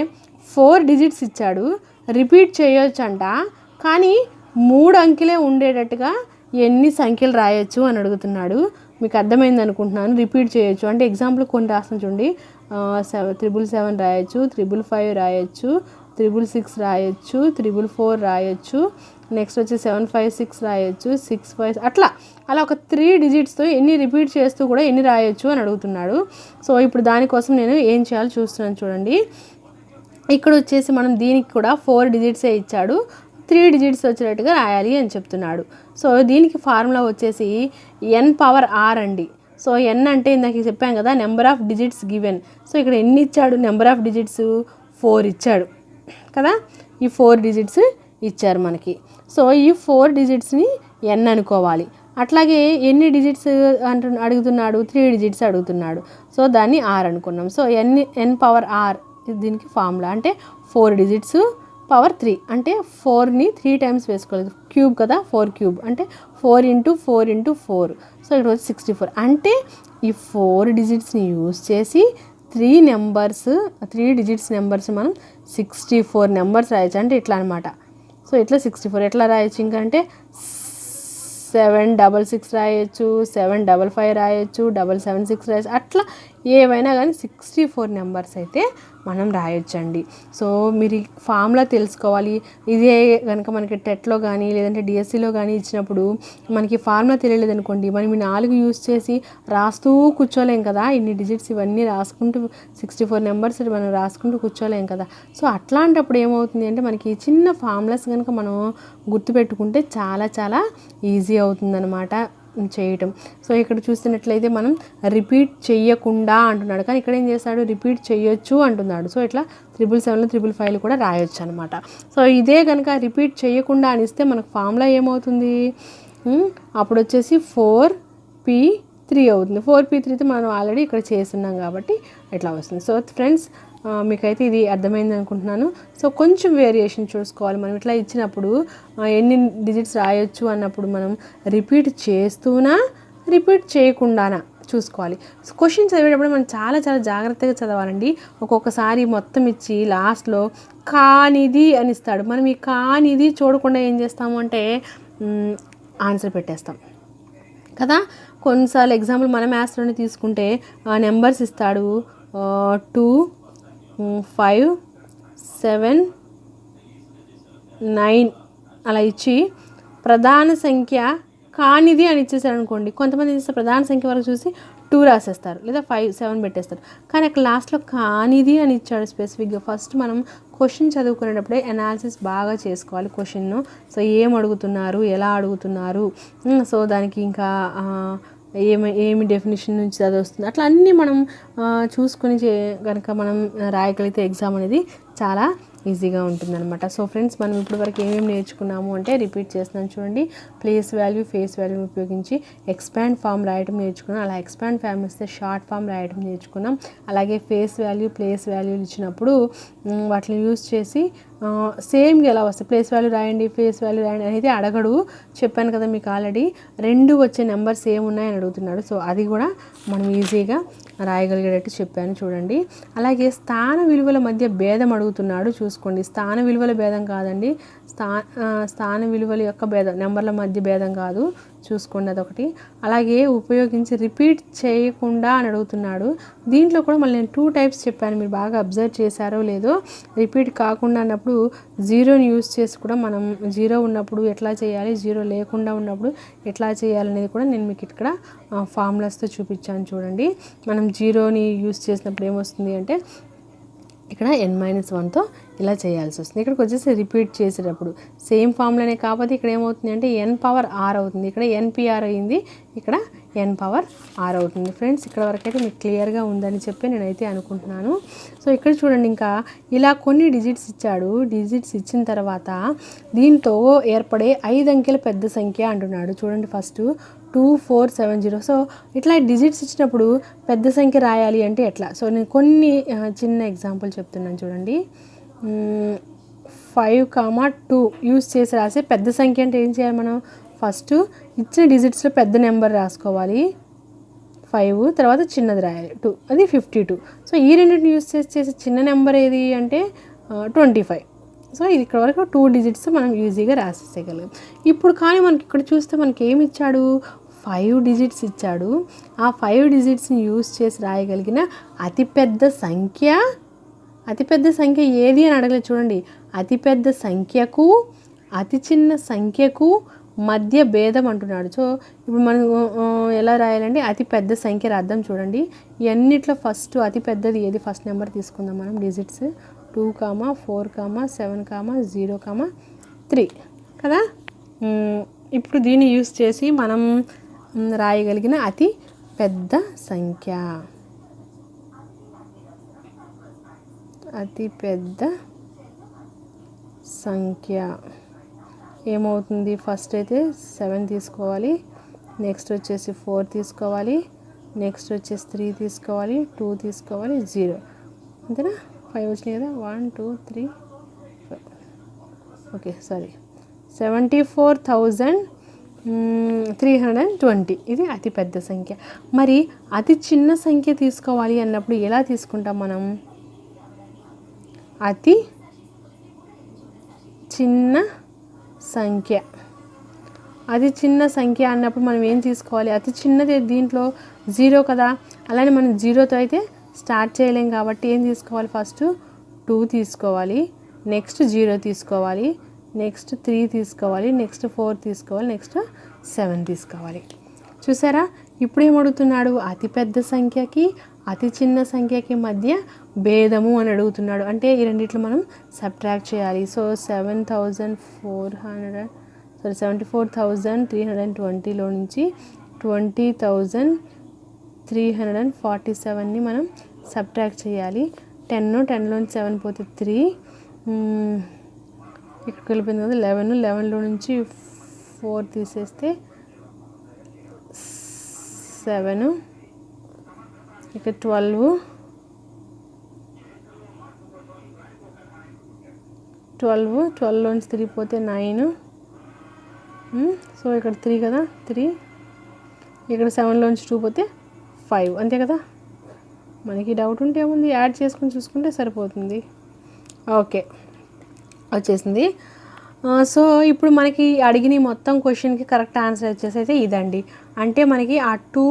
4 డిజిట్స్ ఇచ్చాడు, రిపీట్ చేయొచ్చు అంట, కానీ 3 అంకెలే ఉండేటట్టుగా ఎన్ని సంఖ్యలు రాయొచ్చు అని అడుగుతున్నాడు. మీకు అర్థమైంది అనుకుంటున్నాను. రిపీట్ చేయొచ్చు అంటే ఎగ్జాంపుల్ కొన్ని రాస్తాను చూడండి. 777 రాయొచ్చు, 555 రాయొచ్చు, 666 రాయొచ్చు, 444 రాయొచ్చు, నెక్స్ట్ వచ్చి 756 రాయొచ్చు, 65 అలా ఒక 3 డిజిట్స్తో ఎన్ని రిపీట్ చేస్తూ కూడా ఎన్ని రాయొచ్చు అని అడుగుతున్నాడు. సో ఇప్పుడు దానికోసం నేను ఏం చేయాలో చూస్తున్నాను చూడండి. ఇక్కడ వచ్చేసి మనం దీనికి కూడా 4 డిజిట్సే ఇచ్చాడు, 3 డిజిట్స్ వచ్చేటట్టుగా రాయాలి అని చెప్తున్నాడు. సో దీనికి ఫార్ములా వచ్చేసి n⁻r అండి. సో n అంటే ఇందాక చెప్పాం కదా, number of digits given. So ఇక్కడ ఎన్ని ఇచ్చాడు, నెంబర్ ఆఫ్ డిజిట్స్ 4 ఇచ్చాడు కదా. ఈ 4 డిజిట్స్ ఇచ్చారు మనకి. సో ఈ 4 డిజిట్స్ని n అనుకోవాలి. అట్లాగే ఎన్ని డిజిట్స్ అడుగుతున్నాడు, 3 డిజిట్స్ అడుగుతున్నాడు. సో దాన్ని r అనుకున్నాం. సో n⁻r దీనికి ఫార్ములా అంటే 4 డిజిట్స్ పవర్ 3 అంటే 4ని 3 టైమ్స్ వేసుకోలేదు, క్యూబ్ కదా, 4 క్యూబ్ అంటే 4 × 4 × 4. సో ఇక్కడ వచ్చి 64. అంటే ఈ 4 డిజిట్స్ని యూజ్ చేసి 3 డిజిట్స్ నెంబర్స్ మనం 64 నెంబర్స్ రాయొచ్చు. అంటే ఇట్లా అనమాట. సో ఇట్లా 64 ఎట్లా రాయొచ్చు ఇంకా అంటే 766 రాయొచ్చు, 755 రాయొచ్చు, 776 రాయొచ్చు, అట్లా ఏవైనా కానీ 64 నెంబర్స్ అయితే మనం రాయొచ్చండి. సో మీరు ఈ ఫార్ములా తెలుసుకోవాలి. ఇదే కనుక మనకి టెట్లో కానీ లేదంటే డిఎస్సిలో కానీ ఇచ్చినప్పుడు మనకి ఫార్ములా తెలియలేదు అనుకోండి, మనం ఈ 4 యూస్ చేసి రాస్తూ కూర్చోలేం కదా. ఇన్ని డిజిట్స్ ఇవన్నీ రాసుకుంటూ 64 నెంబర్స్ మనం రాసుకుంటూ కూర్చోలేం కదా. సో అట్లాంటప్పుడు ఏమవుతుంది అంటే మనకి చిన్న ఫార్ములాస్ కనుక మనం గుర్తుపెట్టుకుంటే చాలా చాలా ఈజీ అవుతుందన్నమాట చేయటం. సో ఇక్కడ చూస్తున్నట్లయితే మనం రిపీట్ చెయ్యకుండా అంటున్నాడు, కానీ ఇక్కడ ఏం చేస్తాడు, రిపీట్ చేయొచ్చు అంటున్నాడు. సో ఇట్లా 777 555 కూడా రాయొచ్చు అనమాట. సో ఇదే కనుక రిపీట్ చేయకుండా అనిస్తే మనకు ఫార్ములా ఏమవుతుంది, అప్పుడు వచ్చేసి 4p 3 అవుతుంది. 4p3 మనం ఆల్రెడీ ఇక్కడ చేస్తున్నాం కాబట్టి ఇట్లా వస్తుంది. సో ఫ్రెండ్స్ మీకైతే ఇది అర్థమైంది అనుకుంటున్నాను. సో కొంచెం వేరియేషన్ చూసుకోవాలి. మనం ఇట్లా ఇచ్చినప్పుడు ఎన్ని డిజిట్స్ రాయొచ్చు అన్నప్పుడు మనం రిపీట్ చేస్తూనా రిపీట్ చేయకుండానా చూసుకోవాలి. క్వశ్చన్ చదివేటప్పుడు మనం చాలా చాలా జాగ్రత్తగా చదవాలండి. ఒక్కొక్కసారి మొత్తం ఇచ్చి లాస్ట్లో కానిది అని ఇస్తాడు. మనం ఈ కానిది చూడకుండా ఏం చేస్తాము అంటే ఆన్సర్ పెట్టేస్తాం కదా. కొన్నిసార్లు ఎగ్జాంపుల్ మన మ్యాథ్స్లోనే తీసుకుంటే నెంబర్స్ ఇస్తాడు 2, 5, 7, 9 అలా ఇచ్చి ప్రధాన సంఖ్య కానిది అని ఇచ్చేసారు అనుకోండి. కొంతమంది ఏం చేస్తారు, ప్రధాన సంఖ్య వరకు చూసి 2 రాసేస్తారు లేదా 5, 7 పెట్టేస్తారు. కానీ అక్కడ లాస్ట్లో కానిది అని ఇచ్చాడు స్పెసిఫిక్గా. ఫస్ట్ మనం క్వశ్చన్ చదువుకునేటప్పుడే అనాలిసిస్ బాగా చేసుకోవాలి క్వశ్చన్ను. సో ఏం అడుగుతున్నారు, ఎలా అడుగుతున్నారు, సో దానికి ఇంకా ఏమి డెఫినేషన్ నుంచి అది వస్తుంది, అట్లా అన్నీ మనం చూసుకొని కనుక మనం రాయగలిగితే ఎగ్జామ్ అనేది చాలా ఈజీగా ఉంటుందన్నమాట. సో ఫ్రెండ్స్ మనం ఇప్పటివరకు ఏమేమి నేర్చుకున్నాము అంటే రిపీట్ చేస్తున్నాను చూడండి. ప్లేస్ వాల్యూ, ఫేస్ వాల్యూని ఉపయోగించి ఎక్స్పాండ్ ఫామ్ రాయటం నేర్చుకున్నాం. అలా ఎక్స్పాండ్ ఫామ్ ఇస్తే షార్ట్ ఫామ్ రాయటం నేర్చుకున్నాం. అలాగే ఫేస్ వాల్యూ, ప్లేస్ వాల్యూలు ఇచ్చినప్పుడు వాటిని యూజ్ చేసి సేమ్గా ఎలా వస్తాయి, ప్లేస్ వాల్యూ రాయండి, ఫేస్ వాల్యూ రాయండి అనేది అడగడు. చెప్పాను కదా మీకు ఆల్రెడీ 2 వచ్చే నెంబర్స్ ఏమున్నాయని అడుగుతున్నాడు. సో అది కూడా మనం ఈజీగా రాయగలిగేటట్టు చెప్పాను చూడండి. అలాగే స్థాన విలువల మధ్య భేదం అడుగుతున్నాడు చూసుకోండి. స్థాన విలువల భేదం కాదండి, స్థాన విలువల యొక్క భేదం, నెంబర్ల మధ్య భేదం కాదు చూసుకోండి, అదొకటి. అలాగే ఉపయోగించి రిపీట్ చేయకుండా అని అడుగుతున్నాడు. దీంట్లో కూడా మళ్ళీ నేను 2 టైప్స్ చెప్పాను, మీరు బాగా అబ్జర్వ్ చేశారో లేదో. రిపీట్ కాకుండా అన్నప్పుడు 0ని యూజ్ చేసి కూడా మనం 0 ఉన్నప్పుడు ఎట్లా చేయాలి, 0 లేకుండా ఉన్నప్పుడు ఎట్లా చేయాలనేది కూడా నేను మీకు ఇక్కడ ఫార్ములాస్తో చూపించాను చూడండి. మనం 0ని యూజ్ చేసినప్పుడు ఏమొస్తుంది అంటే ఇక్కడ n-1తో ఇలా చేయాల్సి వస్తుంది. ఇక్కడికి వచ్చేసి రిపీట్ చేసేటప్పుడు సేమ్ ఫార్ములానే కాకపోతే ఇక్కడ ఏమవుతుంది అంటే n⁻r అవుతుంది. ఇక్కడ npr అయింది, ఇక్కడ n⁻r అవుతుంది. ఫ్రెండ్స్ ఇక్కడ వరకైతే మీకు క్లియర్గా ఉందని చెప్పి నేనైతే అనుకుంటున్నాను. సో ఇక్కడ చూడండి, ఇంకా ఇలా కొన్ని డిజిట్స్ ఇచ్చాడు. డిజిట్స్ ఇచ్చిన తర్వాత దీంతో ఏర్పడే 5 అంకెల పెద్ద సంఖ్య అంటున్నాడు చూడండి. ఫస్ట్ 2470. సో ఇట్లా డిజిట్స్ ఇచ్చినప్పుడు పెద్ద సంఖ్య రాయాలి అంటే ఎట్లా? సో నేను కొన్ని చిన్న ఎగ్జాంపుల్ చెప్తున్నాను చూడండి. 5,2 యూజ్ చేసి రాసే పెద్ద సంఖ్య అంటే ఏం చేయాలి మనం? ఫస్ట్ ఇచ్చిన డిజిట్స్లో పెద్ద నెంబర్ రాసుకోవాలి 5, తర్వాత చిన్నది రాయాలి 2, అది 52. సో ఈ రెండింటిని యూజ్ చేసే చిన్న నెంబర్ ఏది అంటే 25. సో ఇది ఇక్కడ వరకు 2 డిజిట్స్ మనం ఈజీగా రాసేసేయగలం. ఇప్పుడు కానీ మనకి ఇక్కడ చూస్తే మనకి ఏమి ఇచ్చాడు, 5 డిజిట్స్ ఇచ్చాడు. ఆ 5 డిజిట్స్ని యూజ్ చేసి రాయగలిగిన అతిపెద్ద సంఖ్య ఏది అని అడగలేదు చూడండి. అతిపెద్ద సంఖ్యకు అతి చిన్న సంఖ్యకు మధ్య భేదం అంటున్నాడు. సో ఇప్పుడు మనం ఎలా రాయాలండి, అతి పెద్ద సంఖ్య రాద్దాం చూడండి. ఇవన్నిట్లో ఫస్ట్ అతి పెద్దది ఏది, ఫస్ట్ నెంబర్ తీసుకుందాం మనం. డిజిట్స్ 2, 4, 7, 0, 3 కదా. ఇప్పుడు దీన్ని యూజ్ చేసి మనం రాయగలిగిన అతి పెద్ద సంఖ్య, ఏమవుతుంది? ఫస్ట్ అయితే 7 తీసుకోవాలి, నెక్స్ట్ వచ్చేసి 4 తీసుకోవాలి, నెక్స్ట్ వచ్చేసి 3 తీసుకోవాలి, 2 తీసుకోవాలి, 0 అంతేనా. 5 వచ్చినాయి కదా, 1, 2, 3, 4. ఓకే సారీ, 74,320 ఇది అతి పెద్ద సంఖ్య. మరి అతి చిన్న సంఖ్య తీసుకోవాలి అన్నప్పుడు ఎలా తీసుకుంటాం మనం? అతి చిన్న సంఖ్య అన్నప్పుడు మనం ఏం తీసుకోవాలి? అతి చిన్నది దీంట్లో 0 కదా, అలానే మనం 0తో అయితే స్టార్ట్ చేయలేం కాబట్టి ఏం తీసుకోవాలి? ఫస్ట్ 2 తీసుకోవాలి, నెక్స్ట్ 0 తీసుకోవాలి, నెక్స్ట్ 3 తీసుకోవాలి, నెక్స్ట్ 4 తీసుకోవాలి, నెక్స్ట్ 7 తీసుకోవాలి. చూసారా? ఇప్పుడు ఏమడుగుతున్నాడు? అతిపెద్ద సంఖ్యకి అతి చిన్న సంఖ్యకి మధ్య భేదము అని అడుగుతున్నాడు. అంటే ఈ రెండిట్లో మనం సబ్ట్రాక్ట్ చేయాలి. సో 74,320లో నుంచి 20,347ని మనం సబ్ట్రాక్ట్ చేయాలి. 10లో నుంచి 7 పోతే 3, ఇక్కడికి వెళ్ళిపోయింది కదా 11లో నుంచి 4 తీసేస్తే 7, ఇక 12 లోంచి 3 పోతే 9, సో ఇక్కడ 3 కదా 3, ఇక్కడ 7 లోంచి 2 పోతే 5, అంతే కదా. మనకి డౌట్ ఉంటే ఏముంది, యాడ్ చేసుకొని చూసుకుంటే సరిపోతుంది. ఓకే, వచ్చేసింది. సో ఇప్పుడు మనకి అడిగిన మొత్తం క్వశ్చన్కి కరెక్ట్ ఆన్సర్ వచ్చేసి అయితే ఇదండి. అంటే మనకి ఆ 2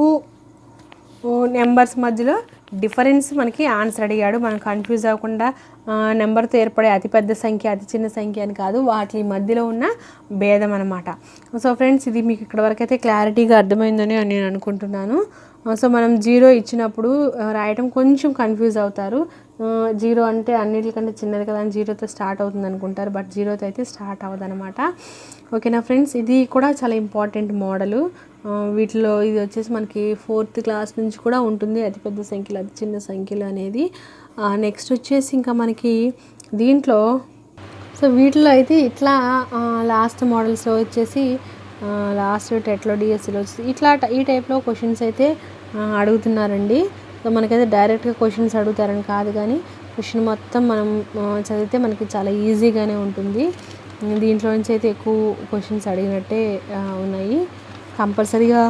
నెంబర్స్ మధ్యలో డిఫరెన్స్ మనకి ఆన్సర్ అడిగాడు. మనం కన్ఫ్యూజ్ అవ్వకుండా నెంబర్తో ఏర్పడే అతిపెద్ద సంఖ్య అతి చిన్న సంఖ్య అని కాదు, వాటి మధ్యలో ఉన్న భేదం అనమాట. సో ఫ్రెండ్స్, ఇది మీకు ఇక్కడ వరకు అయితే క్లారిటీగా అర్థమైందని నేను అనుకుంటున్నాను. సో మనం 0 ఇచ్చినప్పుడు రాయటం కొంచెం కన్ఫ్యూజ్ అవుతారు. 0 అంటే అన్నిటికంటే చిన్నది కదా అని 0తో స్టార్ట్ అవుతుంది అనుకుంటారు, బట్ 0తో అయితే స్టార్ట్ అవ్వదు అనమాట. ఓకేనా ఫ్రెండ్స్, ఇది కూడా చాలా ఇంపార్టెంట్ మోడలు. వీటిలో ఇది వచ్చేసి మనకి 4th క్లాస్ నుంచి కూడా ఉంటుంది, అతిపెద్ద సంఖ్యలు అతి చిన్న సంఖ్యలు అనేది. నెక్స్ట్ వచ్చేసి ఇంకా మనకి దీంట్లో సో వీటిలో అయితే ఇట్లా లాస్ట్ మోడల్స్లో వచ్చేసి లాస్ట్ టెట్లో డిఎస్సిలో వచ్చేసి ఇట్లా ఈ టైప్లో క్వశ్చన్స్ అయితే అడుగుతున్నారండి. సో మనకైతే డైరెక్ట్గా క్వశ్చన్స్ అడుగుతారని కాదు, కానీ క్వశ్చన్ మొత్తం మనం చదివితే మనకి చాలా ఈజీగానే ఉంటుంది. దీంట్లో నుంచి అయితే ఎక్కువ క్వశ్చన్స్ అడిగినట్టే ఉన్నాయి. కంపల్సరీగా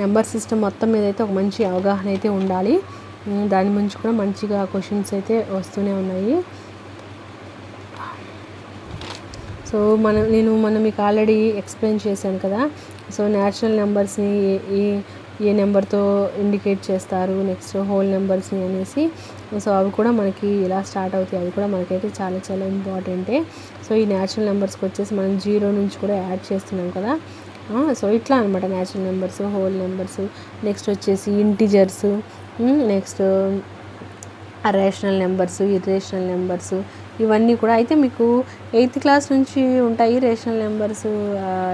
నెంబర్ సిస్టమ్ మొత్తం మీద అయితే ఒక మంచి అవగాహన అయితే ఉండాలి. దాని నుంచి కూడా మంచిగా క్వశ్చన్స్ అయితే వస్తూనే ఉన్నాయి. సో నేను మీకు ఆల్రెడీ ఎక్స్ప్లెయిన్ చేశాను కదా. సో న్యాచురల్ నెంబర్స్ని ఏ నెంబర్తో ఇండికేట్ చేస్తారు, నెక్స్ట్ హోల్ నెంబర్స్ని అనేసి. సో అవి కూడా మనకి ఇలా స్టార్ట్ అవుతాయి, అవి కూడా మనకైతే చాలా చాలా ఇంపార్టెంటే. సో ఈ న్యాచురల్ నెంబర్స్కి వచ్చేసి మనం 0 నుంచి కూడా యాడ్ చేస్తున్నాం కదా. సో ఇట్లా అనమాట natural numbers, whole numbers, next వచ్చేసి integers, next rational numbers, irrational numbers, ఇవన్నీ కూడా అయితే మీకు 8th క్లాస్ నుంచి ఉంటాయి రేషనల్ నెంబర్స్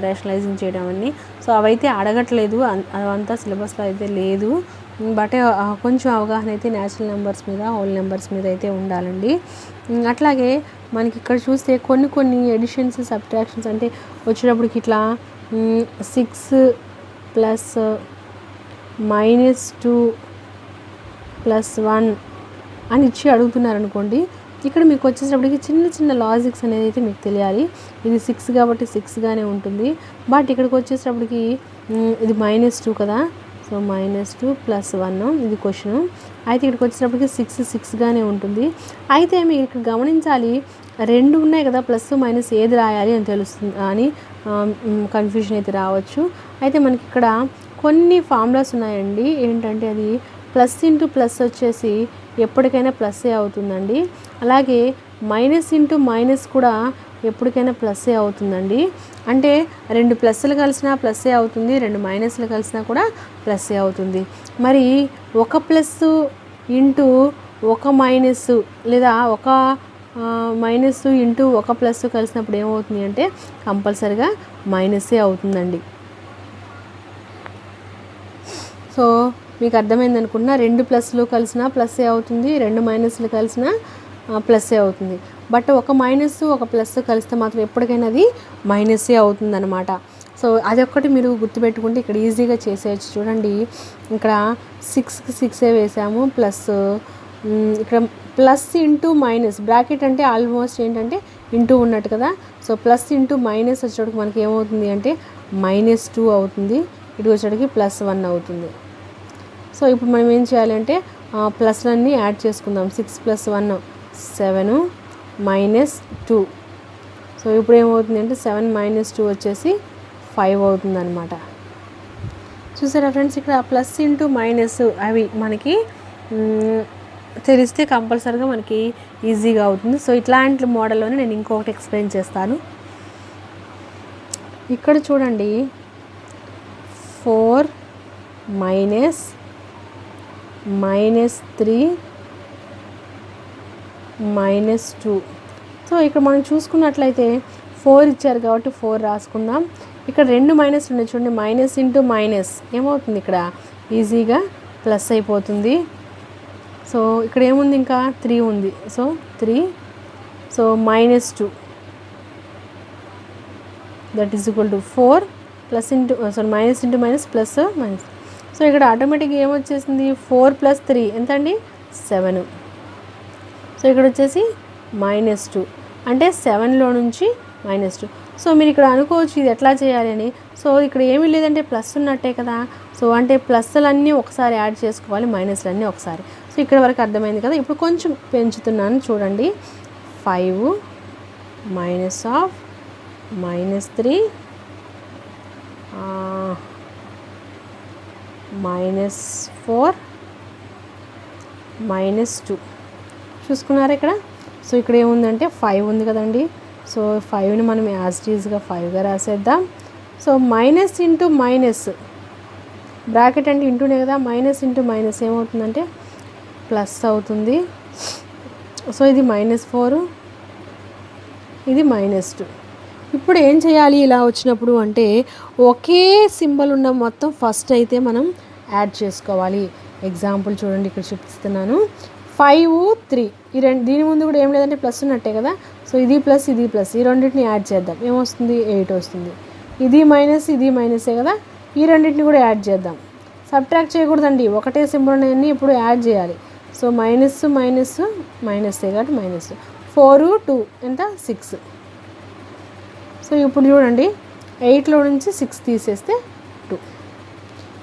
రేషనలైజింగ్ చేయడం అన్నీ. సో అవైతే అడగట్లేదు, అవంతా సిలబస్లో అయితే లేదు. బట్ కొంచెం అవగాహన అయితే న్యాచురల్ నెంబర్స్ మీద, హోల్ నెంబర్స్ మీద అయితే ఉండాలండి. అట్లాగే మనకి ఇక్కడ చూస్తే కొన్ని ఎడిషన్స్, సబ్ట్రాక్షన్స్ అంటే వచ్చేటప్పటికి ఇట్లా 6 ప్లస్ -2 ప్లస్ 1 అని ఇచ్చి అడుగుతున్నారు అనుకోండి. ఇక్కడ మీకు వచ్చేటప్పటికి చిన్న లాజిక్స్ అనేది అయితే మీకు తెలియాలి. ఇది 6 కాబట్టి 6గానే ఉంటుంది, బట్ ఇక్కడికి వచ్చేటప్పటికి ఇది -2 కదా. సో -2 ప్లస్ 1 ఇది క్వశ్చన్. అయితే ఇక్కడికి వచ్చేటప్పటికి 6గానే ఉంటుంది. అయితే మీరు ఇక్కడ గమనించాలి, 2 ఉన్నాయి కదా, ప్లస్ మైనస్ ఏది రాయాలి అని తెలుస్తుంది అని కన్ఫ్యూజన్ అయితే రావచ్చు. అయితే మనకి ఇక్కడ కొన్ని ఫార్ములాస్ ఉన్నాయండి. ఏంటంటే అది ప్లస్ ఇంటూ ప్లస్ వచ్చేసి ఎప్పటికైనా ప్లస్సే అవుతుందండి. అలాగే మైనస్ ఇంటూ మైనస్ కూడా ఎప్పటికైనా ప్లస్సే అవుతుందండి. అంటే 2 ప్లస్లు కలిసినా ప్లస్సే అవుతుంది, 2 మైనస్లు కలిసినా కూడా ప్లస్సే అవుతుంది. మరి ఒక ప్లస్ ఇంటూ ఒక మైనస్ లేదా ఒక మైనస్ ఇంటూ ఒక ప్లస్ కలిసినప్పుడు ఏమవుతుంది అంటే కంపల్సరిగా మైనస్సే అవుతుందండి. సో మీకు అర్థమైంది అనుకున్నా, 2 ప్లస్లు కలిసినా ప్లస్సే అవుతుంది, 2 మైనస్లు కలిసినా ప్లస్సే అవుతుంది. బట్ ఒక మైనస్ ఒక ప్లస్ కలిస్తే మాత్రం ఎప్పటికైనా అది మైనస్సే అవుతుంది అనమాట. సో అదొక్కటి మీరు గుర్తుపెట్టుకుంటే ఇక్కడ ఈజీగా చేసేయచ్చు. చూడండి, ఇక్కడ 6కి 6 వేసాము, ప్లస్ ఇక్కడ ప్లస్ ఇంటూ మైనస్ బ్రాకెట్ అంటే ఆల్మోస్ట్ ఏంటంటే ఇంటూ ఉన్నట్టు కదా. సో ప్లస్ ఇంటూ మైనస్ వచ్చేటప్పటికి మనకి ఏమవుతుంది అంటే -2 అవుతుంది, ఇటు వచ్చేటప్పటికి +1 అవుతుంది. సో ఇప్పుడు మనం ఏం చేయాలంటే ప్లస్లన్నీ యాడ్ చేసుకుందాం. 6 + 1 7 -2. సో ఇప్పుడు ఏమవుతుంది అంటే 7 - 2 వచ్చేసి 5 అవుతుంది అనమాట. చూసారా ఫ్రెండ్స్, ఇక్కడ ప్లస్ ఇంటూ మైనస్ అవి మనకి తెలిస్తే కంపల్సరీగా మనకి ఈజీగా అవుతుంది. సో ఇట్లాంటి మోడల్లోనే నేను ఇంకొకటి ఎక్స్ప్లెయిన్ చేస్తాను. ఇక్కడ చూడండి, 4 -3 -2. సో ఇక్కడ మనం చూసుకున్నట్లయితే 4 ఇచ్చారు కాబట్టి 4 రాసుకుందాం. ఇక్కడ 2 మైనస్లు ఉన్నాయి చూడండి, మైనస్ ఇంటూ మైనస్ ఏమవుతుంది ఇక్కడ ఈజీగా ప్లస్ అయిపోతుంది. సో ఇక్కడ ఏముంది, ఇంకా 3 ఉంది. So 3, so -2 that is equal to 4 plus into minus into minus plus minus. So ఇక్కడ ఆటోమేటిక్గా ఏమొచ్చేసింది 4 + 3 ఎంత అండి 7. సో ఇక్కడ వచ్చేసి -2 అంటే 7లో నుంచి -2. సో మీరు ఇక్కడ అనుకోవచ్చు ఇది ఎట్లా చేయాలి అని. సో ఇక్కడ ఏమీ లేదంటే ప్లస్ ఉన్నట్టే కదా. సో అంటే ప్లస్లన్నీ ఒకసారి యాడ్ చేసుకోవాలి, మైనస్లన్నీ ఒకసారి. సో ఇక్కడ వరకు అర్థమైంది కదా. ఇప్పుడు కొంచెం పెంచుతున్నాను చూడండి. 5 -3 -4 -2 చూసుకున్నారు ఇక్కడ. సో ఇక్కడ ఏముందంటే 5 ఉంది కదండి. సో 5ని మనం యాజ్ ఇట్ ఈజ్గా 5గా రాసేద్దాం. So minus into minus bracket అంటే ఇంటూనే కదా, మైనస్ ఇంటూ మైనస్ ఏమవుతుందంటే ప్లస్ అవుతుంది. సో ఇది -4, ఇది -2. ఇప్పుడు ఏం చేయాలి ఇలా వచ్చినప్పుడు అంటే ఒకే సింబల్ ఉన్న మొత్తం ఫస్ట్ అయితే మనం యాడ్ చేసుకోవాలి. ఎగ్జాంపుల్ చూడండి ఇక్కడ చూపిస్తున్నాను. 5, 3 ఈ దీని ముందు కూడా ఏం లేదంటే ప్లస్ ఉన్నట్టే కదా. సో ఇది ప్లస్ ఇది ప్లస్, ఈ రెండింటిని యాడ్ చేద్దాం. ఏమొస్తుంది 8 వస్తుంది. ఇది మైనస్ ఇది మైనసే కదా, ఈ రెండింటిని కూడా యాడ్ చేద్దాం. సబ్ట్రాక్ట్ చేయకూడదండి, ఒకటే సింబల్ అన్నీ ఇప్పుడు యాడ్ చేయాలి. సో మైనస్ మైనస్ మైనసే కాబట్టి మైనస్ 4, 2 ఎంత 6. సో ఇప్పుడు చూడండి 8లో నుంచి 6 తీసేస్తే 2.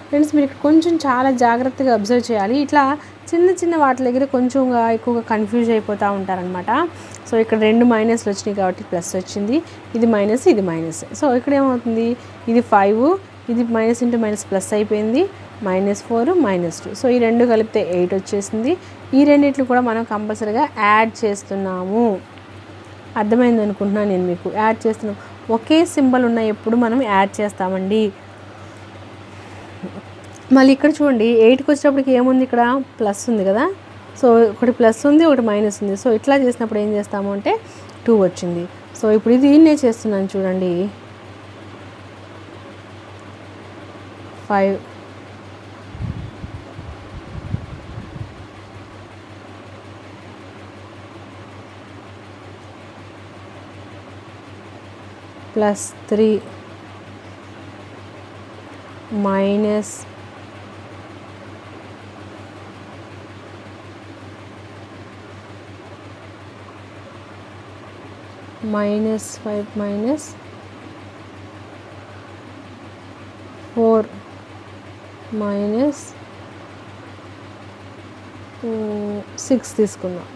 ఫ్రెండ్స్ మీరు ఇక్కడ కొంచెం చాలా జాగ్రత్తగా అబ్జర్వ్ చేయాలి. ఇట్లా చిన్న చిన్న వాటి దగ్గర కొంచెంగా ఎక్కువగా కన్ఫ్యూజ్ అయిపోతూ ఉంటారనమాట. సో ఇక్కడ 2 మైనస్లు వచ్చినాయి కాబట్టి ప్లస్ వచ్చింది, ఇది మైనస్ ఇది మైనస్. సో ఇక్కడ ఏమవుతుంది ఇది 5, ఇది మైనస్ ఇంటూ మైనస్ ప్లస్ అయిపోయింది, -4 -2. సో ఈ రెండు కలిపితే 8 వచ్చేసింది. ఈ రెండింటిని కూడా మనం కంపల్సరీగా యాడ్ చేస్తున్నాము. అర్థమైంది అనుకుంటున్నాను నేను మీకు. యాడ్ చేస్తున్నాం, ఒకే సింబల్ ఉన్న ఎప్పుడు మనం యాడ్ చేస్తామండి. మళ్ళీ ఇక్కడ చూడండి 8కి వచ్చేటప్పటికి ఏముంది, ఇక్కడ ప్లస్ ఉంది కదా. సో ఒకటి ప్లస్ ఉంది, ఒకటి మైనస్ ఉంది. సో ఇట్లా చేసినప్పుడు ఏం చేస్తాము అంటే 2 వచ్చింది. సో ఇప్పుడు ఇది నేను చేస్తున్నాను చూడండి. 5 +3 -5 -4 -6 తీసుకుందాం.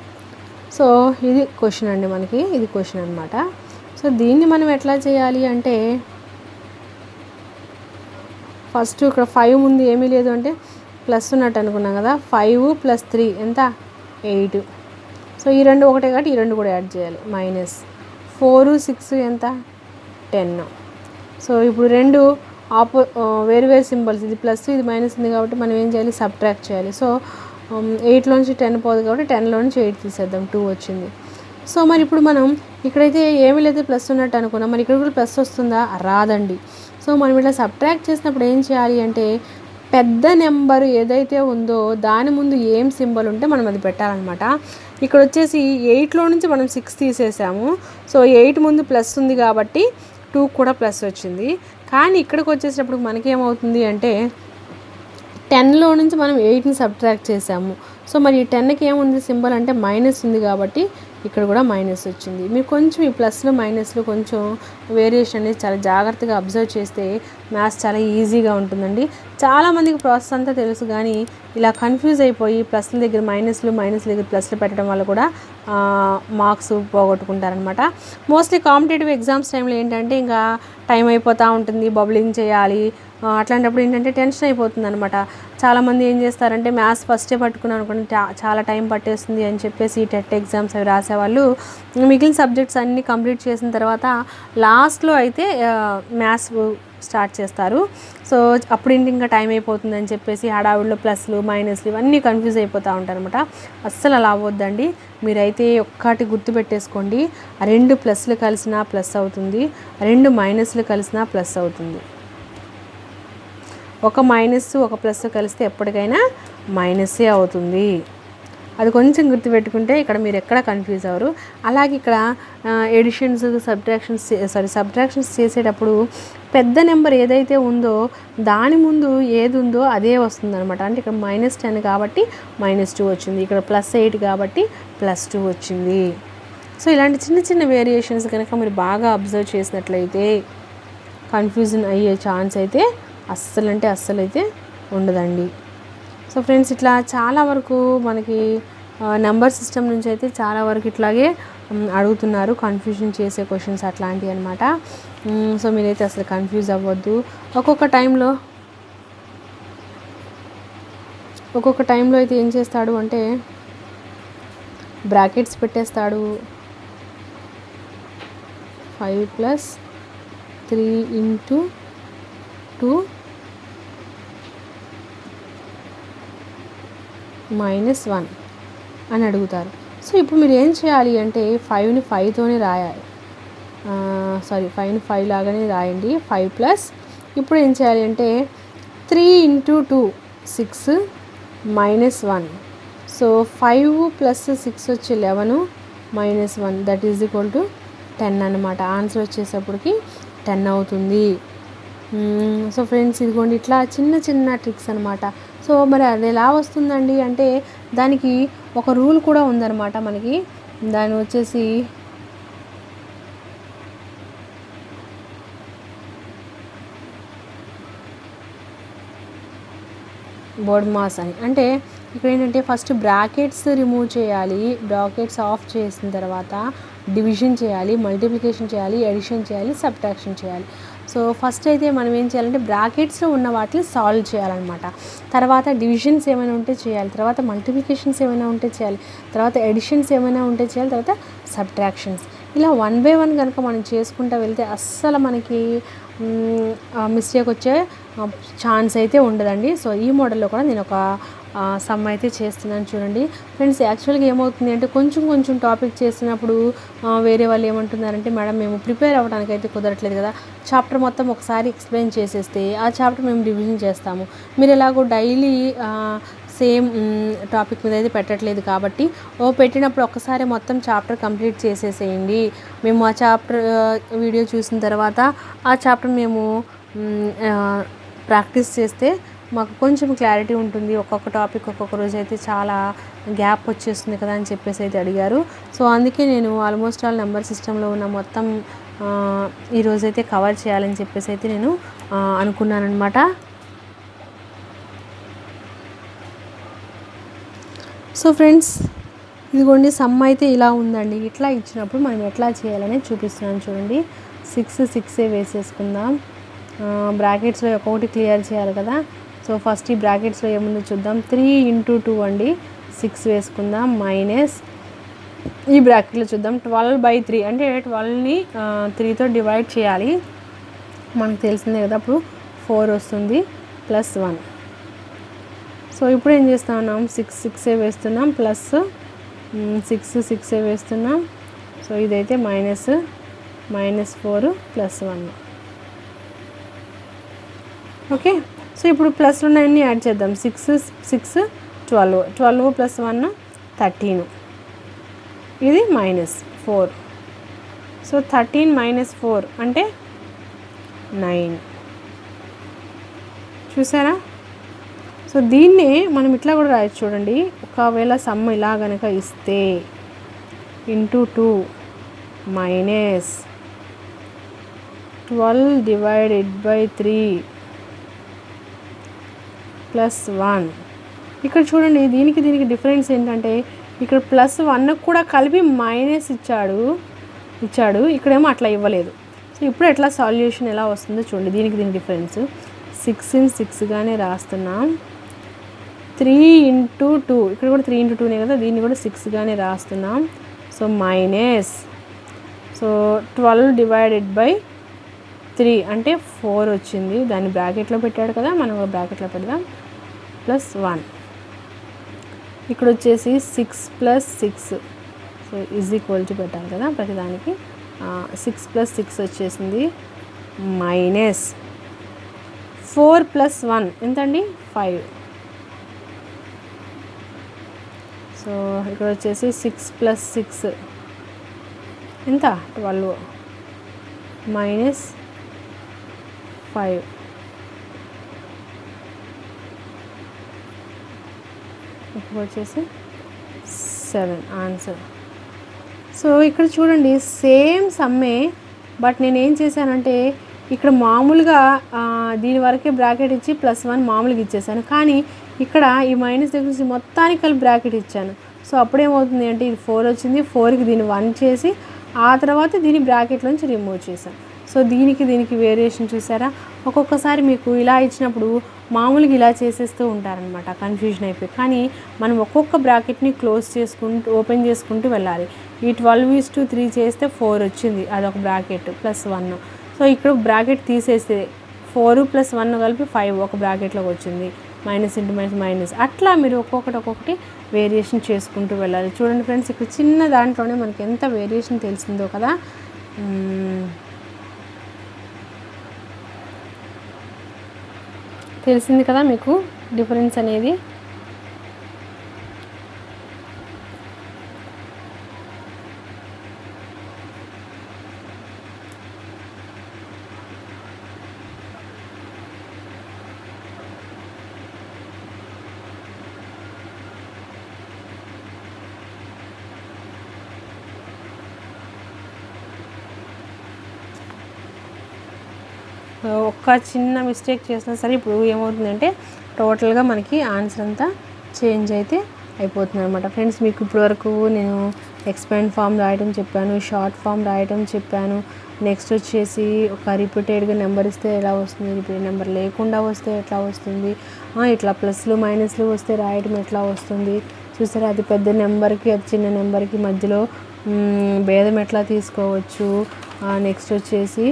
సో ఇది క్వశ్చన్ అండి, మనకి ఇది క్వశ్చన్ అనమాట. సో దీన్ని మనం ఎట్లా చేయాలి అంటే ఫస్ట్ ఇక్కడ 5 ముందు ఏమీ లేదు అంటే ప్లస్ ఉన్నట్టు అనుకున్నాం కదా. 5 + 3 ఎంత 8. సో ఈ రెండు ఒకటే కాబట్టి ఈ రెండు కూడా యాడ్ చేయాలి. -4 6 ఎంత 10. సో ఇప్పుడు రెండు వేరు వేరు సింబల్స్, ఇది ప్లస్ ఇది మైనస్ ఉంది కాబట్టి మనం ఏం చేయాలి, సబ్ట్రాక్ట్ చేయాలి. సో 8లోంచి 10 పోదు కాబట్టి 10లో నుంచి 8 తీసేద్దాం, 2 వచ్చింది. సో మరి ఇప్పుడు మనం ఇక్కడైతే ఏమీ లేదు ప్లస్ ఉన్నట్టు అనుకున్నాం, మరి ఇక్కడ కూడా ప్లస్ వస్తుందా, రాదండి. సో మనం ఇట్లా సబ్ట్రాక్ట్ చేసినప్పుడు ఏం చేయాలి అంటే పెద్ద నెంబర్ ఏదైతే ఉందో దాని ముందు ఏం సింబల్ ఉంటే మనం అది పెట్టాలన్నమాట. ఇక్కడ వచ్చేసి 8లో నుంచి మనం 6 తీసేసాము. సో 8 ముందు ప్లస్ ఉంది కాబట్టి 2 కూడా ప్లస్ వచ్చింది. కానీ ఇక్కడికి వచ్చేటప్పుడు మనకేమవుతుంది అంటే 10లో నుంచి మనం 8ని సబ్ట్రాక్ట్ చేసాము. సో మరి ఈ 10కి ఏముంది సింబల్ అంటే మైనస్ ఉంది కాబట్టి ఇక్కడ కూడా మైనస్ వచ్చింది. మీరు కొంచెం ఈ ప్లస్లు మైనస్లు కొంచెం వేరియేషన్ అనేది చాలా జాగ్రత్తగా అబ్జర్వ్ చేస్తే మ్యాథ్స్ చాలా ఈజీగా ఉంటుందండి. చాలామందికి ప్రాసెస్ అంతా తెలుసు కానీ ఇలా కన్ఫ్యూజ్ అయిపోయి ప్లస్ల దగ్గర మైనస్లు దగ్గర ప్లస్లు పెట్టడం వల్ల కూడా మార్క్స్ పోగొట్టుకుంటారనమాట. మోస్ట్లీ కాంపిటేటివ్ ఎగ్జామ్స్ టైంలో ఏంటంటే ఇంకా టైం అయిపోతూ ఉంటుంది, బబ్లింగ్ చేయాలి, అట్లాంటప్పుడు ఏంటంటే టెన్షన్ అయిపోతుంది అనమాట. చాలామంది ఏం చేస్తారంటే మ్యాథ్స్ ఫస్టే పట్టుకున్నాను అనుకోండి చాలా టైం పట్టేస్తుంది అని చెప్పేసి టెట్ ఎగ్జామ్స్ అవి రాసేవాళ్ళు మిగిలిన సబ్జెక్ట్స్ అన్నీ కంప్లీట్ చేసిన తర్వాత లాస్ట్లో అయితే మ్యాథ్స్ స్టార్ట్ చేస్తారు. సో అప్పుడు ఇంకా టైం అయిపోతుంది అని చెప్పేసి హడావుడిలో ప్లస్లు మైనస్లు ఇవన్నీ కన్ఫ్యూజ్ అయిపోతూ ఉంటారు అనమాట. అస్సలు అలా అవ్వద్దండి. మీరైతే ఒక్కటి గుర్తుపెట్టేసుకోండి, 2 ప్లస్లు కలిసినా ప్లస్ అవుతుంది, 2 మైనస్లు కలిసినా ప్లస్ అవుతుంది. ఒక మైనస్ ఒక ప్లస్ కలిస్తే ఎప్పటికైనా మైనస్సే అవుతుంది. అది కొంచెం గుర్తుపెట్టుకుంటే ఇక్కడ మీరు ఎక్కడ కన్ఫ్యూజ్ అవ్వరు. అలాగే ఇక్కడ ఎడిషన్స్ సబ్ట్రాక్షన్స్ చేసేటప్పుడు పెద్ద నెంబర్ ఏదైతే ఉందో దాని ముందు ఏది ఉందో అదే వస్తుందన్నమాట. అంటే ఇక్కడ -10 కాబట్టి -2 వచ్చింది, ఇక్కడ +8 కాబట్టి +2 వచ్చింది. సో ఇలాంటి చిన్న చిన్న వేరియేషన్స్ కనుక మీరు బాగా అబ్జర్వ్ చేసినట్లయితే కన్ఫ్యూజన్ అయ్యే ఛాన్స్ అయితే అస్సలు అయితే ఉండదండి. సో ఫ్రెండ్స్, ఇట్లా చాలా వరకు మనకి నెంబర్ సిస్టమ్ నుంచి అయితే చాలా వరకు ఇట్లాగే అడుగుతున్నారు, కన్ఫ్యూజన్ చేసే క్వశ్చన్స్ అట్లాంటివి అనమాట. సో మీరైతే అసలు కన్ఫ్యూజ్ అవ్వద్దు. ఒక్కొక్క టైంలో అయితే ఏం చేస్తాడు అంటే బ్రాకెట్స్ పెట్టేస్తాడు. 5 + 3 × 2 -1 అని అడుగుతారు. సో ఇప్పుడు మీరు ఏం చేయాలి అంటే 5ని 5తోనే రాయాలి. 5ని 5 లాగానే రాయండి. 5 ఇప్పుడు ఏం చేయాలి అంటే 3 × 2 6 -1. సో 5 + 6 వచ్చి 11 -1 దట్ ఈజ్ ఈక్వల్ టు 10 అనమాట. ఆన్సర్ వచ్చేటప్పటికి 10 అవుతుంది. సో ఫ్రెండ్స్, ఇదిగోండి ఇట్లా చిన్న చిన్న ట్రిక్స్ అనమాట. సో మరి అది ఎలా వస్తుందండి అంటే దానికి ఒక రూల్ కూడా ఉందన్నమాట మనకి. దాని వచ్చేసి బోర్డ్ మాస్ అని. అంటే ఇక్కడ ఏంటంటే ఫస్ట్ బ్రాకెట్స్ రిమూవ్ చేయాలి, బ్రాకెట్స్ ఆఫ్ చేసిన తర్వాత డివిజన్ చేయాలి, మల్టిప్లికేషన్ చేయాలి, ఎడిషన్ చేయాలి, సబ్ట్రాక్షన్ చేయాలి. సో ఫస్ట్ అయితే మనం ఏం చేయాలంటే బ్రాకెట్స్లో ఉన్న వాటిని సాల్వ్ చేయాలన్నమాట. తర్వాత డివిజన్స్ ఏమైనా ఉంటే చేయాలి, తర్వాత మల్టిప్లికేషన్స్ ఏమైనా ఉంటే చేయాలి, తర్వాత ఎడిషన్స్ ఏమైనా ఉంటే చేయాలి, తర్వాత సబ్ట్రాక్షన్స్. ఇలా 1 by 1 కనుక మనం చేసుకుంటూ వెళ్తే అస్సలు మనకి మిస్టేక్ వచ్చే ఛాన్స్ అయితే ఉండదండి. సో ఈ మోడల్లో కూడా నేను ఒక సమ్ అయితే చేస్తున్నాను చూడండి ఫ్రెండ్స్. యాక్చువల్గా ఏమవుతుంది అంటే కొంచెం టాపిక్ చేసినప్పుడు వేరే వాళ్ళు ఏమంటున్నారంటే మేడం మేము ప్రిపేర్ అవ్వడానికి అయితే కుదరట్లేదు కదా, చాప్టర్ మొత్తం ఒకసారి ఎక్స్ప్లెయిన్ చేసేస్తే ఆ చాప్టర్ మేము డివిజన్ చేస్తాము, మీరు ఎలాగో డైలీ సేమ్ టాపిక్ మీద అయితే పెట్టట్లేదు కాబట్టి పెట్టినప్పుడు ఒక్కసారి మొత్తం చాప్టర్ కంప్లీట్ చేసేసేయండి, మేము ఆ చాప్టర్ వీడియో చూసిన తర్వాత ఆ చాప్టర్ మేము ప్రాక్టీస్ చేస్తే మాకు కొంచెం క్లారిటీ ఉంటుంది, ఒక్కొక్క టాపిక్ ఒక్కొక్క రోజు అయితే చాలా గ్యాప్ వచ్చేస్తుంది కదా అని చెప్పేసి అయితే అడిగారు. సో అందుకే నేను ఆల్మోస్ట్ ఆల్ నెంబర్ సిస్టంలో ఉన్న మొత్తం ఈరోజైతే కవర్ చేయాలని చెప్పేసి అయితే నేను అనుకున్నాను అనమాట. సో ఫ్రెండ్స్, ఇదిగోండి సమ్ అయితే ఇలా ఉందండి. ఇట్లా ఇచ్చినప్పుడు మనం ఎట్లా చేయాలని చూపిస్తున్నాను చూడండి. 6 వేసేసుకుందాం. బ్రాకెట్స్లో ఒక్కొక్కటి క్లియర్ చేయాలి కదా. సో ఫస్ట్ ఈ బ్రాకెట్స్లో ఏముందో చూద్దాం. 3 × 2 అండి, 6 వేసుకుందాం, మైనస్ ఈ బ్రాకెట్లో చూద్దాం 12/3 అంటే 12ని 3తో డివైడ్ చేయాలి, మనకు తెలిసిందే కదా, అప్పుడు 4 వస్తుంది, +1. సో ఇప్పుడు ఏం చేస్తా ఉన్నాం, 6 వేస్తున్నాం, ప్లస్ 6 వేస్తున్నాం. సో ఇదైతే -4 +1. ఓకే. సో ఇప్పుడు ప్లస్ ఉన్నాయన్నీ యాడ్ చేద్దాం. 6 12 + 1 13, ఇది -4. సో 13 - 4 అంటే 9. చూసారా? సో దీన్నే మనం ఇట్లా కూడా రాయొచ్చు చూడండి. ఒకవేళ సమ్ ఇలా కనుక ఇస్తే ×2 -12/3 +1. ఇక్కడ చూడండి, దీనికి డిఫరెన్స్ ఏంటంటే ఇక్కడ +1 కూడా కలిపి మైనస్ ఇచ్చాడు, ఇక్కడేమో అట్లా ఇవ్వలేదు. సో ఇప్పుడు ఎట్లా సాల్యూషన్ ఎలా వస్తుందో చూడండి. దీనికి డిఫరెన్స్ 6 × 6గానే రాస్తున్నాం. 3 × 2, ఇక్కడ కూడా 3 × 2నే కదా, దీన్ని కూడా 6గానే రాస్తున్నాం. సో సో 12/3 అంటే 4 వచ్చింది. దాన్ని బ్రాకెట్లో పెట్టాడు కదా, మనం బ్రాకెట్లో పెడదాం, +1. ఇక్కడ వచ్చేసి 6 + 6, సో = పెట్టాలి కదా ప్రతిదానికి. 6 + 6 వచ్చేసింది, -4 + 1 ఎంతండి, 5. సో సో ఇక్కడ వచ్చేసి 6 + 6 ఎంత 12 -5 ఇప్పుడు వచ్చేసి 7 ఆన్సర్. సో ఇక్కడ చూడండి సేమ్ సమ్మే, బట్ నేను ఏం చేశానంటే ఇక్కడ మామూలుగా దీని వరకే బ్రాకెట్ ఇచ్చి +1 మామూలుగా ఇచ్చేసాను, కానీ ఇక్కడ ఈ మైనస్ దగ్గర నుంచి మొత్తానికి కలిపి బ్రాకెట్ ఇచ్చాను. సో అప్పుడేమవుతుంది అంటే ఇది 4 వచ్చింది, 4కి దీన్ని 1 చేసి ఆ తర్వాత దీని బ్రాకెట్లోంచి రిమూవ్ చేశాను. సో దీనికి వేరియేషన్ చూసారా. ఒక్కొక్కసారి మీకు ఇలా ఇచ్చినప్పుడు మామూలుగా ఇలా చేసేస్తూ ఉంటారనమాట, కన్ఫ్యూజన్ అయిపోయి. కానీ మనం ఒక్కొక్క బ్రాకెట్ని క్లోజ్ చేసుకుంటూ ఓపెన్ చేసుకుంటూ వెళ్ళాలి. ఈ 12:3 చేస్తే 4 వచ్చింది, అదొక బ్రాకెట్ +1. సో ఇక్కడ బ్రాకెట్ తీసేస్తే 4 + 1 కలిపి 5 ఒక బ్రాకెట్లోకి వచ్చింది, మైనస్ ఇంటూ మైనస్. అట్లా మీరు ఒక్కొక్కటి వేరియేషన్ చేసుకుంటూ వెళ్ళాలి. చూడండి ఫ్రెండ్స్, ఇక్కడ చిన్న దాంట్లోనే మనకి ఎంత వేరియేషన్ తెలిసిందో కదా. తెలిసింది కదా మీకు డిఫరెన్స్ అనేది. ఒక్క చిన్న మిస్టేక్ చేసినా సరే ఇప్పుడు ఏమవుతుందంటే టోటల్గా మనకి ఆన్సర్ అంతా చేంజ్ అయితే అయిపోతుంది అనమాట. ఫ్రెండ్స్, మీకు ఇప్పటివరకు నేను ఎక్స్పాండ్ ఫామ్ రాయటం చెప్పాను, షార్ట్ ఫామ్ రాయటం చెప్పాను. నెక్స్ట్ వచ్చేసి ఒక రిపీటెడ్గా నెంబర్ ఇస్తే ఎలా వస్తుంది, రిపీటెడ్ నెంబర్ లేకుండా వస్తే ఎట్లా వస్తుంది, ఇట్లా ప్లస్లు మైనస్లు వస్తే రాయటం ఎట్లా వస్తుంది చూసారా. అది పెద్ద నెంబర్కి అది చిన్న నెంబర్కి మధ్యలో భేదం ఎట్లా తీసుకోవచ్చు. నెక్స్ట్ వచ్చేసి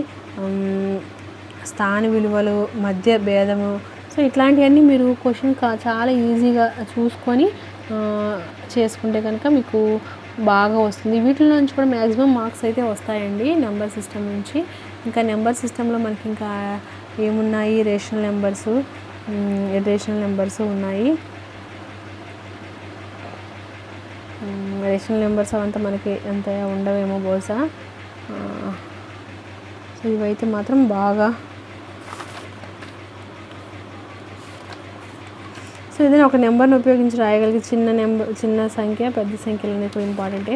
స్థాన విలువలు మధ్య భేదము. సో ఇట్లాంటివన్నీ మీరు క్వశ్చన్ చాలా ఈజీగా చూసుకొని చేసుకుంటే కనుక మీకు బాగా వస్తుంది. వీటిలో నుంచి కూడా మ్యాక్సిమం మార్క్స్ అయితే వస్తాయండి నెంబర్ సిస్టమ్ నుంచి. ఇంకా నెంబర్ సిస్టంలో మనకి ఇంకా ఏమున్నాయి, రేషనల్ నెంబర్స్ ఉన్నాయి. రేషనల్ నెంబర్స్ అవంతా మనకి ఎంత ఉండవేమో బహుశా. సో ఇవైతే మాత్రం బాగా. సో ఏదైనా ఒక నెంబర్ని ఉపయోగించి రాయగలిగే చిన్న సంఖ్య పెద్ద సంఖ్యలు అనేది కూడా ఇంపార్టెంటే.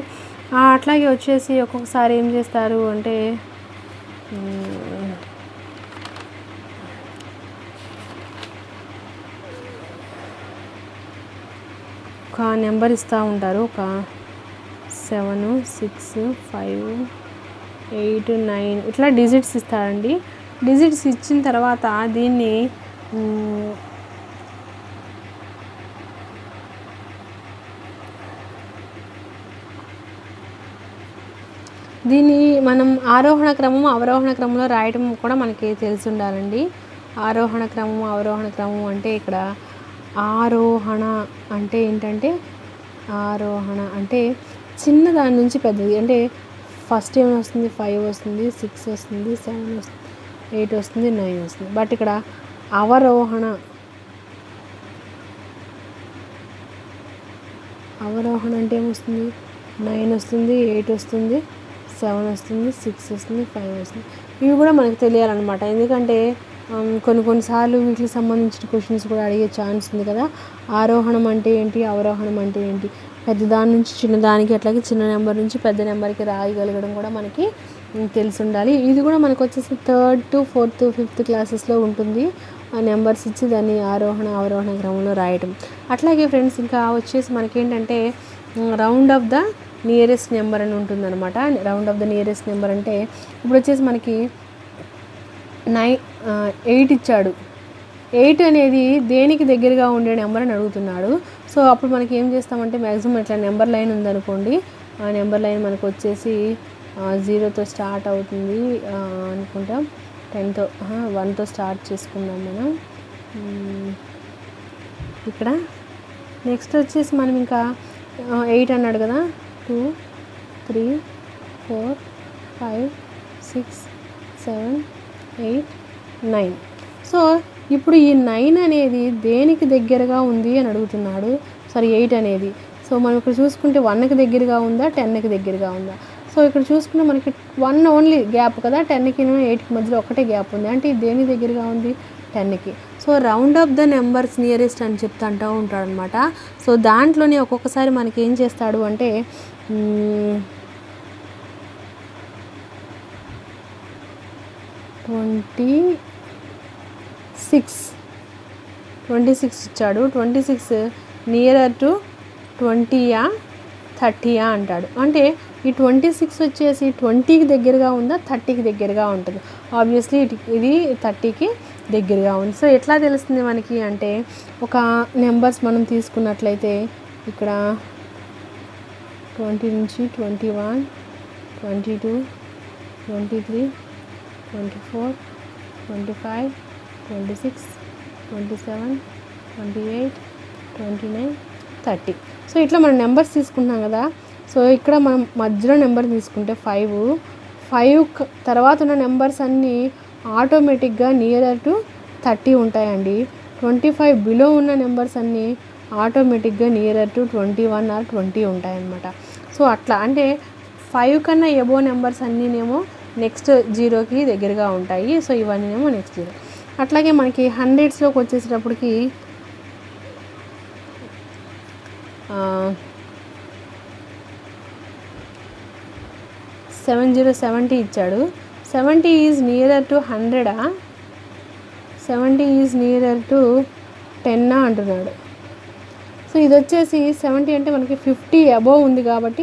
అట్లాగే వచ్చేసి ఒక్కొక్కసారి ఏం చేస్తారు అంటే ఒక నెంబర్ ఇస్తూ ఉంటారు, ఒక 7, 6, 5, 8, 9 ఇట్లా డిజిట్స్ ఇస్తారండి. డిజిట్స్ ఇచ్చిన తర్వాత దీన్ని మనం ఆరోహణ క్రమం అవరోహణ క్రమంలో రాయటం కూడా మనకి తెలిసి ఉండాలండి. ఆరోహణ క్రమం అంటే ఇక్కడ ఆరోహణ అంటే ఏంటంటే, ఆరోహణ అంటే చిన్న దాని నుంచి పెద్దది. అంటే ఫస్ట్ ఏమి వస్తుంది, 5 వస్తుంది, 6 వస్తుంది, 7 వస్తుంది, 8 వస్తుంది, 9 వస్తుంది. బట్ ఇక్కడ అవరోహణ అంటే ఏమొస్తుంది, 9 వస్తుంది, 8 వస్తుంది, 7 వస్తుంది, 6 వస్తుంది, 5 వస్తుంది. ఇవి కూడా మనకు తెలియాలన్నమాట. ఎందుకంటే కొన్నిసార్లు వీటికి సంబంధించిన క్వశ్చన్స్ కూడా అడిగే ఛాన్స్ ఉంది కదా. ఆరోహణం అంటే ఏంటి, అవరోహణం అంటే ఏంటి, పెద్ద దాని నుంచి చిన్నదానికి, అట్లాగే చిన్న నెంబర్ నుంచి పెద్ద నెంబర్కి రాయగలగడం కూడా మనకి తెలిసి ఉండాలి. ఇది కూడా మనకు వచ్చేసి 3rd to 4th 5th క్లాసెస్లో ఉంటుంది. ఆ నెంబర్స్ ఇచ్చి దాన్ని అవరోహణ క్రమంలో రాయటం. అట్లాగే ఫ్రెండ్స్, ఇంకా వచ్చేసి మనకేంటంటే round of the nearest number అని ఉంటుందన్నమాట. Round of the nearest number అంటే ఇప్పుడు వచ్చేసి మనకి 8 ఇచ్చాడు. 8 అనేది దేనికి దగ్గరగా ఉండే నెంబర్ అని అడుగుతున్నాడు. సో అప్పుడు మనకి ఏం చేస్తామంటే మ్యాక్సిమం ఇట్లా నెంబర్ లైన్ ఉందనుకోండి, ఆ నెంబర్ లైన్ మనకు వచ్చేసి 0తో స్టార్ట్ అవుతుంది అనుకుంటాం, 10తో 1తో స్టార్ట్ చేసుకుందాం మనం ఇక్కడ. నెక్స్ట్ వచ్చేసి మనం ఇంకా 8 అన్నాడు కదా, 2, 3, 4, 5, 6, 7, 8, 9. సో ఇప్పుడు ఈ 9 అనేది దేనికి దగ్గరగా ఉంది అని అడుగుతున్నాడు. సారీ 8 అనేది. సో మనం ఇక్కడ చూసుకుంటే 1కి దగ్గరగా ఉందా 10కి దగ్గరగా ఉందా. సో ఇక్కడ చూసుకుంటే మనకి 1 ఓన్లీ గ్యాప్ కదా, 10కి 8కి మధ్యలో ఒకటే గ్యాప్ ఉంది, అంటే ఇది దేని దగ్గరగా ఉంది 10కి. So round up the numbers nearest అని అంటూ ఉంటాడనమాట. సో దాంట్లోనే ఒక్కొక్కసారి మనకి ఏం చేస్తాడు అంటే 26 ఇచ్చాడు. 26 నియరర్ టు 20యా 30యా అంటాడు. అంటే ఈ 26 వచ్చేసి 20కి దగ్గరగా ఉందా 30కి దగ్గరగా ఉంటుంది. ఆబ్వియస్లీ ఇది 30కి దగ్గరగా ఉంది. సో ఎట్లా తెలుస్తుంది మనకి అంటే ఒక నెంబర్స్ మనం తీసుకున్నట్లయితే ఇక్కడ 20 నుంచి 21, 22, 23, 24, 25, 26, 27, 28, 29, 30. సో ఇట్లా మనం నెంబర్స్ తీసుకుంటున్నాం కదా. సో ఇక్కడ మనం మధ్యలో నెంబర్ తీసుకుంటే 5 తర్వాత ఉన్న నెంబర్స్ అన్నీ ఆటోమేటిక్గా నియరర్ టు 30 ఉంటాయండి. 25 బిలో ఉన్న నెంబర్స్ అన్నీ ఆటోమేటిక్గా నియరర్ టు 21 ఆర్ 20 ఉంటాయన్నమాట. సో అట్లా అంటే 5 కన్నా ఎబో నెంబర్స్ అన్నీనేమో నెక్స్ట్ 0కి దగ్గరగా ఉంటాయి. సో ఇవన్నీనేమో నెక్స్ట్ 0. అట్లాగే మనకి 100స్లోకి వచ్చేసేటప్పటికి 70 ఇచ్చాడు. 70 is nearer to 100, 70 is nearer to 10 అంటున్నాడు. సో ఇది వచ్చేసి 70 అంటే మనకి 50 అబోవ్ ఉంది కాబట్టి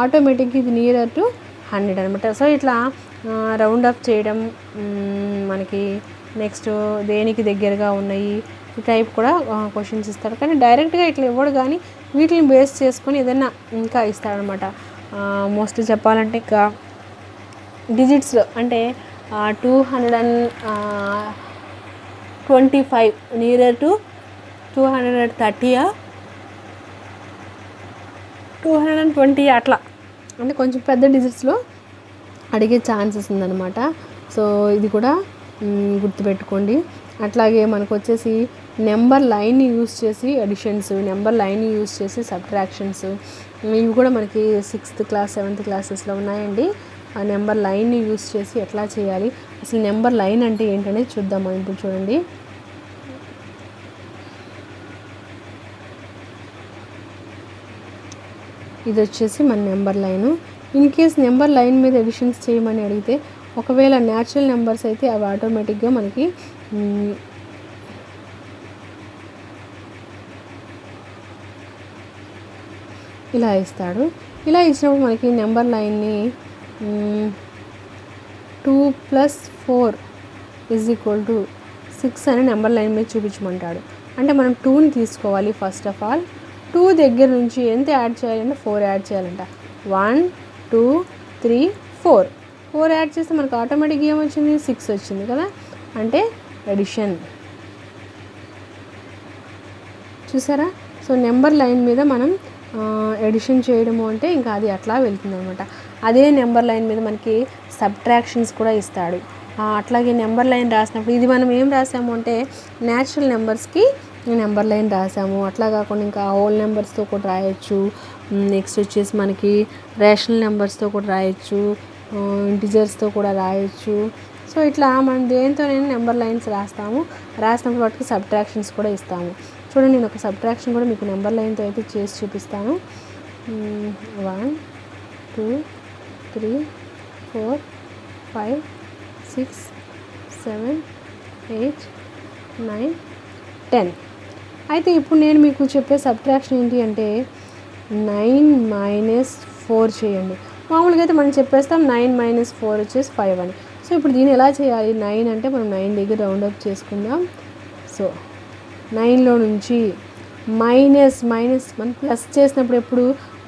ఆటోమేటిక్గా ఇది నియరర్ టు 100 అనమాట. సో ఇట్లా రౌండ్ అప్ చేయడం, మనకి నెక్స్ట్ దేనికి దగ్గరగా ఉన్నాయి ఈ టైప్ కూడా క్వశ్చన్స్ ఇస్తాడు. కానీ డైరెక్ట్గా ఇట్లా ఇవ్వడు, కానీ వీటిని బేస్ చేసుకొని ఏదైనా ఇంకా ఇస్తాడనమాట. మోస్ట్లీ చెప్పాలంటే ఇంకా డిజిట్స్లో అంటే 225 నియరర్ టు 230, 220 అట్లా అంటే కొంచెం పెద్ద డిజిట్స్లో అడిగే ఛాన్సెస్ ఉందన్నమాట. సో ఇది కూడా గుర్తుపెట్టుకోండి. అట్లాగే మనకు వచ్చేసి నెంబర్ లైన్ని యూస్ చేసి అడిషన్స్, నెంబర్ లైన్ని యూస్ చేసి సబ్ట్రాక్షన్స్, ఇవి కూడా మనకి 6th క్లాస్ 7th క్లాసెస్లో ఉన్నాయండి. ఆ నెంబర్ లైన్ని యూస్ చేసి ఎట్లా చేయాలి, అసలు నెంబర్ లైన్ అంటే ఏంటనేది చూద్దాం మనం ఇప్పుడు. చూడండి, ఇది వచ్చేసి మన number line. In case number line మీద ఎడిషన్స్ చేయమని అడిగితే, ఒకవేళ న్యాచురల్ నెంబర్స్ అయితే అవి ఆటోమేటిక్గా మనకి ఇలా ఇస్తాడు. ఇలా ఇచ్చినప్పుడు మనకి నెంబర్ లైన్ని 2 + 4 = 6 అనే నెంబర్ లైన్ మీద చూపించమంటాడు. అంటే మనం 2ని తీసుకోవాలి. ఫస్ట్ ఆఫ్ ఆల్ 2 దగ్గర నుంచి ఎంత యాడ్ చేయాలంటే 4 యాడ్ చేయాలంట. 1 2 3 4 యాడ్ చేస్తే మనకు ఆటోమేటిక్గా ఏమొచ్చింది 6 వచ్చింది కదా. అంటే ఎడిషన్ చూసారా. సో నెంబర్ లైన్ మీద మనం ఎడిషన్ చేయడము అంటే ఇంకా అది అట్లా వెళ్తుంది అనమాట. అదే నెంబర్ లైన్ మీద మనకి సబ్ట్రాక్షన్స్ కూడా ఇస్తాడు. అట్లాగే నెంబర్ లైన్ రాసినప్పుడు ఇది మనం ఏం రాసాము అంటే న్యాచురల్ నెంబర్స్కి నెంబర్ లైన్ రాసాము. అట్లా కాకుండా ఇంకా హోల్ నెంబర్స్తో కూడా రాయొచ్చు. నెక్స్ట్ వచ్చేసి మనకి రేషనల్ నెంబర్స్తో కూడా రాయొచ్చు, ఇంటిజర్స్తో కూడా రాయొచ్చు. సో ఇట్లా మనం దేనితోనైనా నెంబర్ లైన్స్ రాసినప్పుడు వాటికి సబ్ట్రాక్షన్స్ కూడా ఇస్తాము. చూడండి, నేను ఒక సబ్ట్రాక్షన్ కూడా మీకు నెంబర్ లైన్తో అయితే చేసి చూపిస్తాను. 1 2 3 4 5 6 7 8 9 10. అయితే ఇప్పుడు నేను మీకు చెప్పే సబ్ట్రాక్షన్ ఏంటి అంటే 9 - 4 చేయండి. మామూలుగా అయితే మనం చెప్పేస్తాం 9 - 4 వచ్చేసి 5 అని. సో ఇప్పుడు దీన్ని ఎలా చేయాలి? 9 అంటే మనం 9 దగ్గర రౌండ్ అప్ చేసుకుందాం. సో 9లో నుంచి మైనస్ మనం ప్లస్ చేసినప్పుడు ఎప్పుడు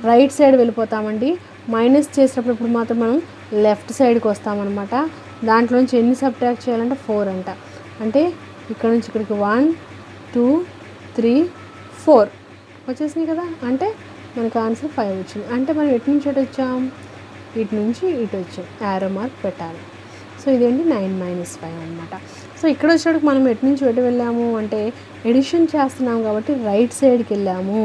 రైట్ సైడ్ వెళ్ళిపోతామండి. మైనస్ చేసినప్పుడు ఇప్పుడు మాత్రం మనం లెఫ్ట్ సైడ్కి వస్తామన్నమాట. దాంట్లో నుంచి ఎన్ని సబ్ట్రాక్ట్ చేయాలంటే 4 అంట. అంటే ఇక్కడ నుంచి ఇక్కడికి 1 2 3 4 వచ్చేసినాయి కదా. అంటే మనకు ఆన్సర్ 5 వచ్చింది. అంటే మనం ఎటు నుంచి ఎటు వచ్చాం? ఇటు నుంచి ఇటు వచ్చాం. యారో మార్క్ పెట్టాలి. సో ఇదేంటి 9 - 5 అనమాట. సో ఇక్కడ వచ్చేటప్పుడు మనం ఎటు నుంచి ఎటు వెళ్ళాము అంటే ఎడిషన్ చేస్తున్నాము కాబట్టి రైట్ సైడ్కి వెళ్ళాము.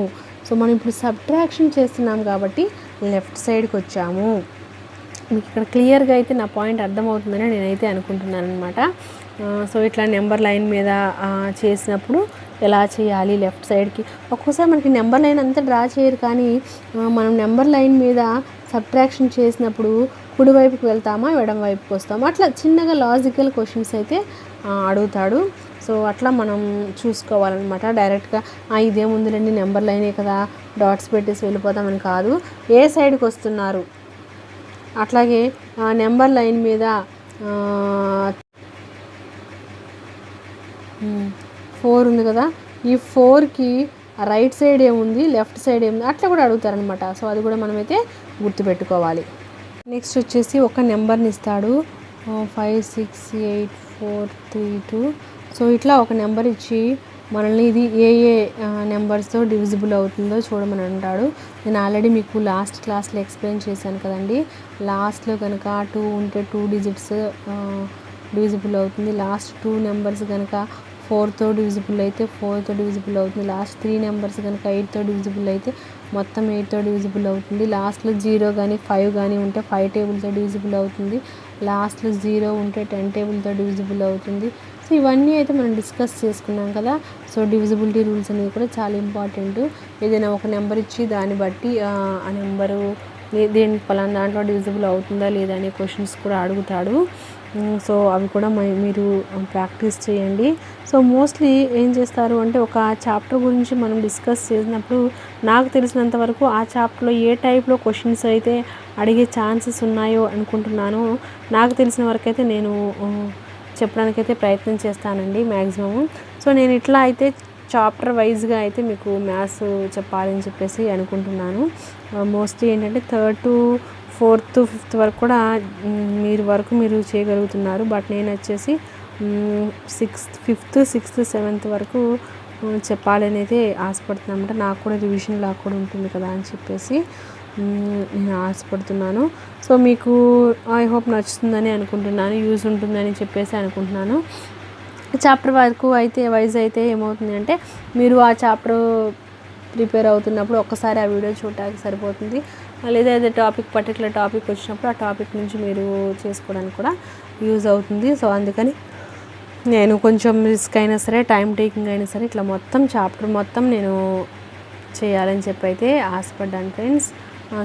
సో మనం ఇప్పుడు సబ్ట్రాక్షన్ చేస్తున్నాం కాబట్టి లెఫ్ట్ సైడ్కి వచ్చాము. మీకు ఇక్కడ క్లియర్గా అయితే నా పాయింట్ అర్థమవుతుందని నేనైతే అనుకుంటున్నాను అనమాట. సో ఇట్లా నెంబర్ లైన్ మీద చేసినప్పుడు ఎలా చేయాలి లెఫ్ట్ సైడ్కి. ఒక్కోసారి మనకి నెంబర్ లైన్ అంతా డ్రా చేయరు, కానీ మనం నెంబర్ లైన్ మీద సబ్ట్రాక్షన్ చేసినప్పుడు కుడివైపుకి వెళ్తామా ఎడమ వైపుకి వస్తామా, అట్లా చిన్నగా లాజికల్ క్వశ్చన్స్ అయితే అడుగుతాడు. సో అట్లా మనం చూసుకోవాలన్నమాట. డైరెక్ట్గా ఇదేముందిలేండి నెంబర్ లైనే కదా డాట్స్ పెట్టేసి వెళ్ళిపోతామని కాదు, ఏ సైడ్కి వస్తున్నారు. అట్లాగే నెంబర్ లైన్ మీద 4 ఉంది కదా, ఈ 4కి రైట్ సైడ్ ఏముంది లెఫ్ట్ సైడ్ ఏముంది అట్లా కూడా అడుగుతారనమాట. సో అది కూడా మనమైతే గుర్తుపెట్టుకోవాలి. నెక్స్ట్ వచ్చేసి ఒక నెంబర్ని ఇస్తాడు 5 6 8 4 3 2. సో ఇట్లా ఒక నెంబర్ ఇచ్చి మనల్ని ఇది ఏ నెంబర్స్తో డివిజిబుల్ అవుతుందో చూడమని అంటాడు. నేను ఆల్రెడీ మీకు లాస్ట్ క్లాస్లో ఎక్స్ప్లెయిన్ చేశాను కదండి. లాస్ట్లో కనుక 2 ఉంటే 2 డిజిట్స్ డివిజిబుల్ అవుతుంది. లాస్ట్ 2 నెంబర్స్ కనుక 4తో డివిజిబుల్ అయితే 4తో డివిజిబుల్ అవుతుంది. లాస్ట్ 3 నెంబర్స్ కనుక 8తో డివిజిబుల్ అయితే మొత్తం 8తో డివిజిబుల్ అవుతుంది. లాస్ట్లో 0 కానీ 5 కానీ ఉంటే 5 టేబుల్తో డివిజిబుల్ అవుతుంది. లాస్ట్లో 0 ఉంటే 10 టేబుల్తో డివిజిబుల్ అవుతుంది. సో ఇవన్నీ అయితే మనం డిస్కస్ చేసుకున్నాం కదా. సో డివిజిబిలిటీ రూల్స్ అనేవి కూడా చాలా ఇంపార్టెంట్. ఏదైనా ఒక నెంబర్ ఇచ్చి దాన్ని బట్టి ఆ నెంబరు దేని పలానా దాంట్లో డివిజిబుల్ అవుతుందా లేదా అనే క్వశ్చన్స్ కూడా అడుగుతాడు. సో అవి కూడా మీరు ప్రాక్టీస్ చేయండి. సో మోస్ట్లీ ఏం చేస్తారు అంటే ఒక చాప్టర్ గురించి మనం డిస్కస్ చేసినప్పుడు నాకు తెలిసినంత వరకు ఆ చాప్టర్లో ఏ టైప్లో క్వశ్చన్స్ అయితే అడిగే ఛాన్సెస్ ఉన్నాయో అనుకుంటున్నాను. నాకు తెలిసిన వరకు అయితే నేను చెప్పడానికైతే ప్రయత్నం చేస్తానండి మ్యాక్సిమం. సో నేను ఇట్లా అయితే చాప్టర్ వైజ్గా అయితే మీకు మ్యాథ్స్ చెప్పాలని చెప్పేసి అనుకుంటున్నాను. మోస్ట్లీ ఏంటంటే 3rd to 4th 5th వరకు కూడా మీరు చేయగలుగుతున్నారు. బట్ నేను వచ్చేసి 5th 6th 7th వరకు చెప్పాలని అయితే ఆశపడుతున్నాను అనమాట. నాకు కూడా రివిజన్ లాగా కూడా ఉంటుంది కదా అని చెప్పేసి నేను ఆశపడుతున్నాను. సో మీకు ఐ హోప్ నచ్చుతుందని అనుకుంటున్నాను, యూజ్ ఉంటుందని చెప్పేసి అనుకుంటున్నాను. చాప్టర్ వరకు అయితే వైజ్ అయితే ఏమవుతుంది అంటే మీరు ఆ చాప్టర్ ప్రిపేర్ అవుతున్నప్పుడు ఒక్కసారి ఆ వీడియో చూడటానికి సరిపోతుంది. లేదా ఏదో పర్టికులర్ టాపిక్ వచ్చినప్పుడు ఆ టాపిక్ నుంచి మీరు చేసుకోవడానికి కూడా యూజ్ అవుతుంది. సో అందుకని నేను కొంచెం రిస్క్ అయినా సరే టైం టేకింగ్ అయినా సరే ఇట్లా మొత్తం చాప్టర్ మొత్తం నేను చేయాలని చెప్పి అయితే ఆశపడ్డాను ఫ్రెండ్స్.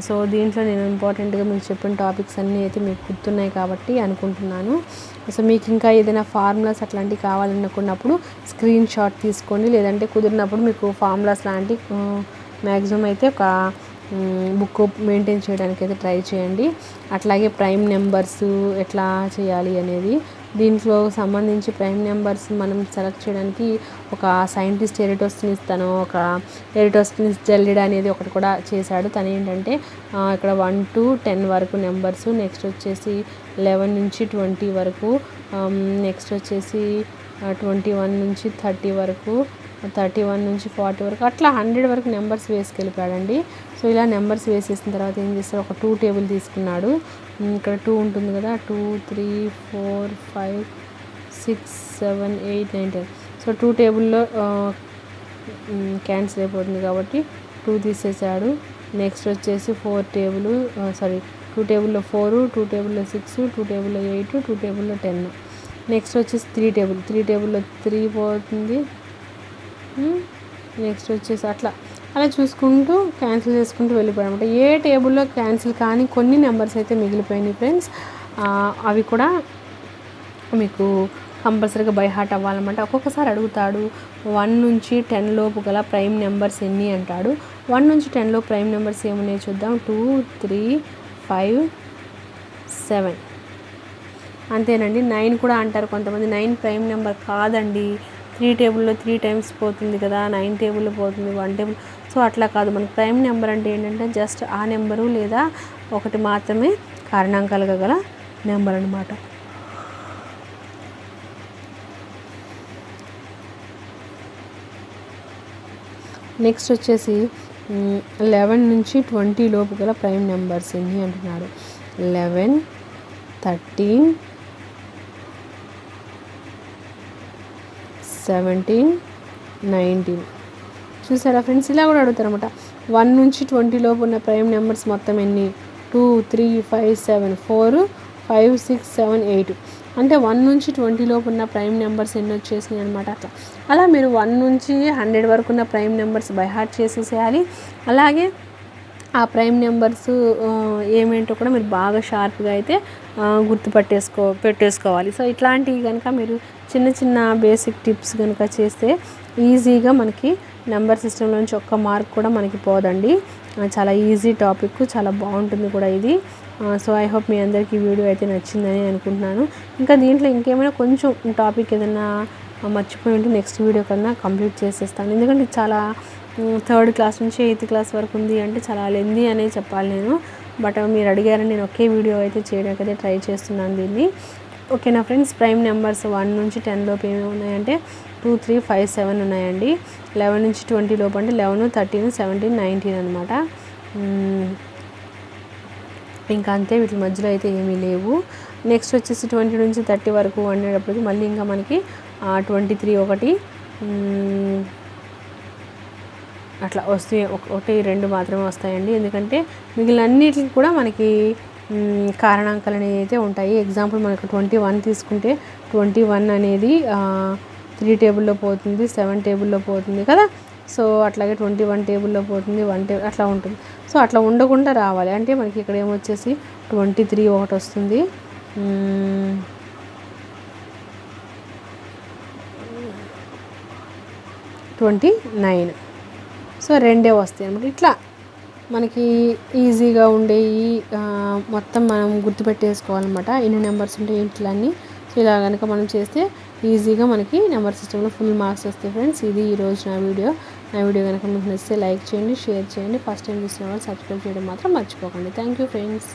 సో దీంట్లో నేను ఇంపార్టెంట్గా మీకు చెప్పిన టాపిక్స్ అన్నీ అయితే మీకు గుర్తున్నాయి కాబట్టి అనుకుంటున్నాను. సో మీకు ఇంకా ఏదైనా ఫార్ములాస్ అట్లాంటివి కావాలనుకున్నప్పుడు స్క్రీన్ షాట్ తీసుకోండి. లేదంటే కుదిరినప్పుడు మీకు ఫార్ములాస్ లాంటి మ్యాక్సిమం అయితే ఒక బుక్ మెయింటైన్ చేయడానికి అయితే ట్రై చేయండి. అట్లాగే ప్రైమ్ నెంబర్స్ ఎట్లా చేయాలి అనేది దీంట్లో సంబంధించి ప్రైమ్ నెంబర్స్ మనం సెలెక్ట్ చేయడానికి ఒక సైంటిస్ట్ ఎరిటోస్టెనిస్ జెల్లిడా అనేది ఒకటి కూడా చేశాడు. తను ఏంటంటే ఇక్కడ 1 to 10 వరకు నెంబర్స్, నెక్స్ట్ వచ్చేసి 11 నుంచి 20 వరకు, నెక్స్ట్ వచ్చేసి 21 నుంచి 30 వరకు, 31 నుంచి 40 వరకు, అట్లా 100 వరకు నెంబర్స్ వేసుకెళ్ళిపోయాడండి. సో ఇలా నెంబర్స్ వేసేసిన తర్వాత ఏం చేస్తారు, ఒక 2 టేబుల్ తీసుకున్నాడు. ఇక్కడ 2 ఉంటుంది కదా, 2 3 4 5 6 7 8 9 10. సో 2 టేబుల్లో క్యాన్సిల్ అయిపోతుంది కాబట్టి 2 తీసేసాడు. నెక్స్ట్ వచ్చేసి 4 టేబుల్ 2 టేబుల్లో 4, 2 టేబుల్లో 6, 2 టేబుల్లో 8, 2 టేబుల్లో 10. నెక్స్ట్ వచ్చేసి 3 టేబుల్లో 3 పోతుంది. నెక్స్ట్ వచ్చేసి అలా చూసుకుంటూ క్యాన్సిల్ చేసుకుంటూ వెళ్ళిపోయాడు అనమాట. ఏ టేబుల్లో క్యాన్సిల్ కానీ కొన్ని నెంబర్స్ అయితే మిగిలిపోయినాయి ఫ్రెండ్స్. అవి కూడా మీకు కంపల్సరీగా బై హార్ట్ అవ్వాలన్నమాట. ఒక్కొక్కసారి అడుగుతాడు 1 నుంచి 10 లోపు గల ప్రైమ్ నెంబర్స్ ఎన్ని అంటాడు. 1 నుంచి 10 లో ప్రైమ్ నెంబర్స్ ఏమున్నాయో చూద్దాం. 2 3 5 7 అంతేనండి. 9 కూడా అంటారు కొంతమంది. 9 ప్రైమ్ నెంబర్ కాదండి, 3 టేబుల్లో 3 టైమ్స్ పోతుంది కదా, 9 టేబుల్లో పోతుంది 1 టేబుల్. సో అట్లా కాదు, మనకు ప్రైమ్ నెంబర్ అంటే ఏంటంటే జస్ట్ ఆ నెంబరు లేదా ఒకటి మాత్రమే కారణాంకాలుగా గల నెంబర్ అనమాట. నెక్స్ట్ వచ్చేసి 11 నుంచి 20 లోపు గల ప్రైమ్ నెంబర్స్ ఎన్ని అంటున్నాడు. 11 13 17 19. చూసారా ఫ్రెండ్స్, ఇలా కూడా అడుగుతారు అనమాట. 1 నుంచి 20 లోపు ఉన్న ప్రైమ్ నెంబర్స్ మొత్తం ఎన్ని, 2, 3, 5, 7, 4, 5, 6, 7, 8. అంటే 1 నుంచి 20 లోపు ఉన్న ప్రైమ్ నెంబర్స్ ఎన్ని వచ్చేసినాయి అనమాట. అలా మీరు 1 నుంచి 100 వరకు ఉన్న ప్రైమ్ నెంబర్స్ బై హార్ట్ చేసేసేయాలి. అలాగే ఆ ప్రైమ్ నెంబర్స్ ఏమేంటో కూడా మీరు బాగా షార్ప్గా అయితే పెట్టేసుకోవాలి. సో ఇట్లాంటివి కనుక మీరు చిన్న చిన్న బేసిక్ టిప్స్ కనుక చేస్తే ఈజీగా మనకి నెంబర్ సిస్టంలోంచి ఒక్క మార్క్ కూడా మనకి పోదండి. చాలా ఈజీ టాపిక్, చాలా బాగుంటుంది కూడా ఇది. సో ఐ హోప్ మీ అందరికీ వీడియో అయితే నచ్చిందని అనుకుంటున్నాను. ఇంకా దీంట్లో ఇంకేమైనా కొంచెం టాపిక్ ఏదైనా మర్చిపోయి ఉంటే నెక్స్ట్ వీడియో కన్నా కంప్లీట్ చేసేస్తాను. ఎందుకంటే చాలా 3rd క్లాస్ నుంచి 8th క్లాస్ వరకు ఉంది అంటే చాలా లెందీ అనే చెప్పాలి నేను. బట్ మీరు అడిగారని నేను ఒకే వీడియో అయితే చేయడానికి అయితే ట్రై చేస్తున్నాను దీన్ని. ఓకేనా ఫ్రెండ్స్, ప్రైమ్ నెంబర్స్ 1 నుంచి 10 లోపు ఏమేమి ఉన్నాయంటే 2, 3, 5, 7 ఉన్నాయండి. 11 నుంచి 20 లోపు అంటే 11, 13, 17, 19 అనమాట. ఇంకా అంతే, వీటి మధ్యలో అయితే ఏమీ లేవు. నెక్స్ట్ వచ్చేసి 20 నుంచి 30 వరకు వండేటప్పటికి మళ్ళీ ఇంకా మనకి 23 ఒకటి అట్లా వస్తాయి. 1, 2 మాత్రమే వస్తాయండి. ఎందుకంటే మిగిలిన అన్నిటికి కూడా మనకి కారణాంకాలు అనేవి అయితే ఉంటాయి. ఎగ్జాంపుల్ మనకు 21 తీసుకుంటే 21 అనేది 3 టేబుల్లో పోతుంది, 7 టేబుల్లో పోతుంది కదా. సో అట్లాగే 21 టేబుల్లో పోతుంది, 1 టేబుల్ అట్లా ఉంటుంది. సో అట్లా ఉండకుండా రావాలి అంటే మనకి ఇక్కడ ఏమొచ్చేసి 23 ఒకటి వస్తుంది, 29. సో 2 వస్తాయి అన్నమాట. ఇట్లా మనకి ఈజీగా ఉండేవి మొత్తం మనం గుర్తుపెట్టేసుకోవాలన్నమాట. ఎన్ని నెంబర్స్ ఉంటాయి ఇంట్లన్నీ. సో ఇలా కనుక మనం చేస్తే ఈజీగా మనకి నెంబర్ సిస్టంలో ఫుల్ మార్క్స్ వస్తాయి ఫ్రెండ్స్. ఇది ఈరోజు నా వీడియో కనుక మీకు నచ్చితే లైక్ చేయండి, షేర్ చేయండి. ఫస్ట్ టైం చూసిన వాళ్ళు సబ్స్క్రైబ్ చేయడం మాత్రం మర్చిపోకండి. Thank you friends.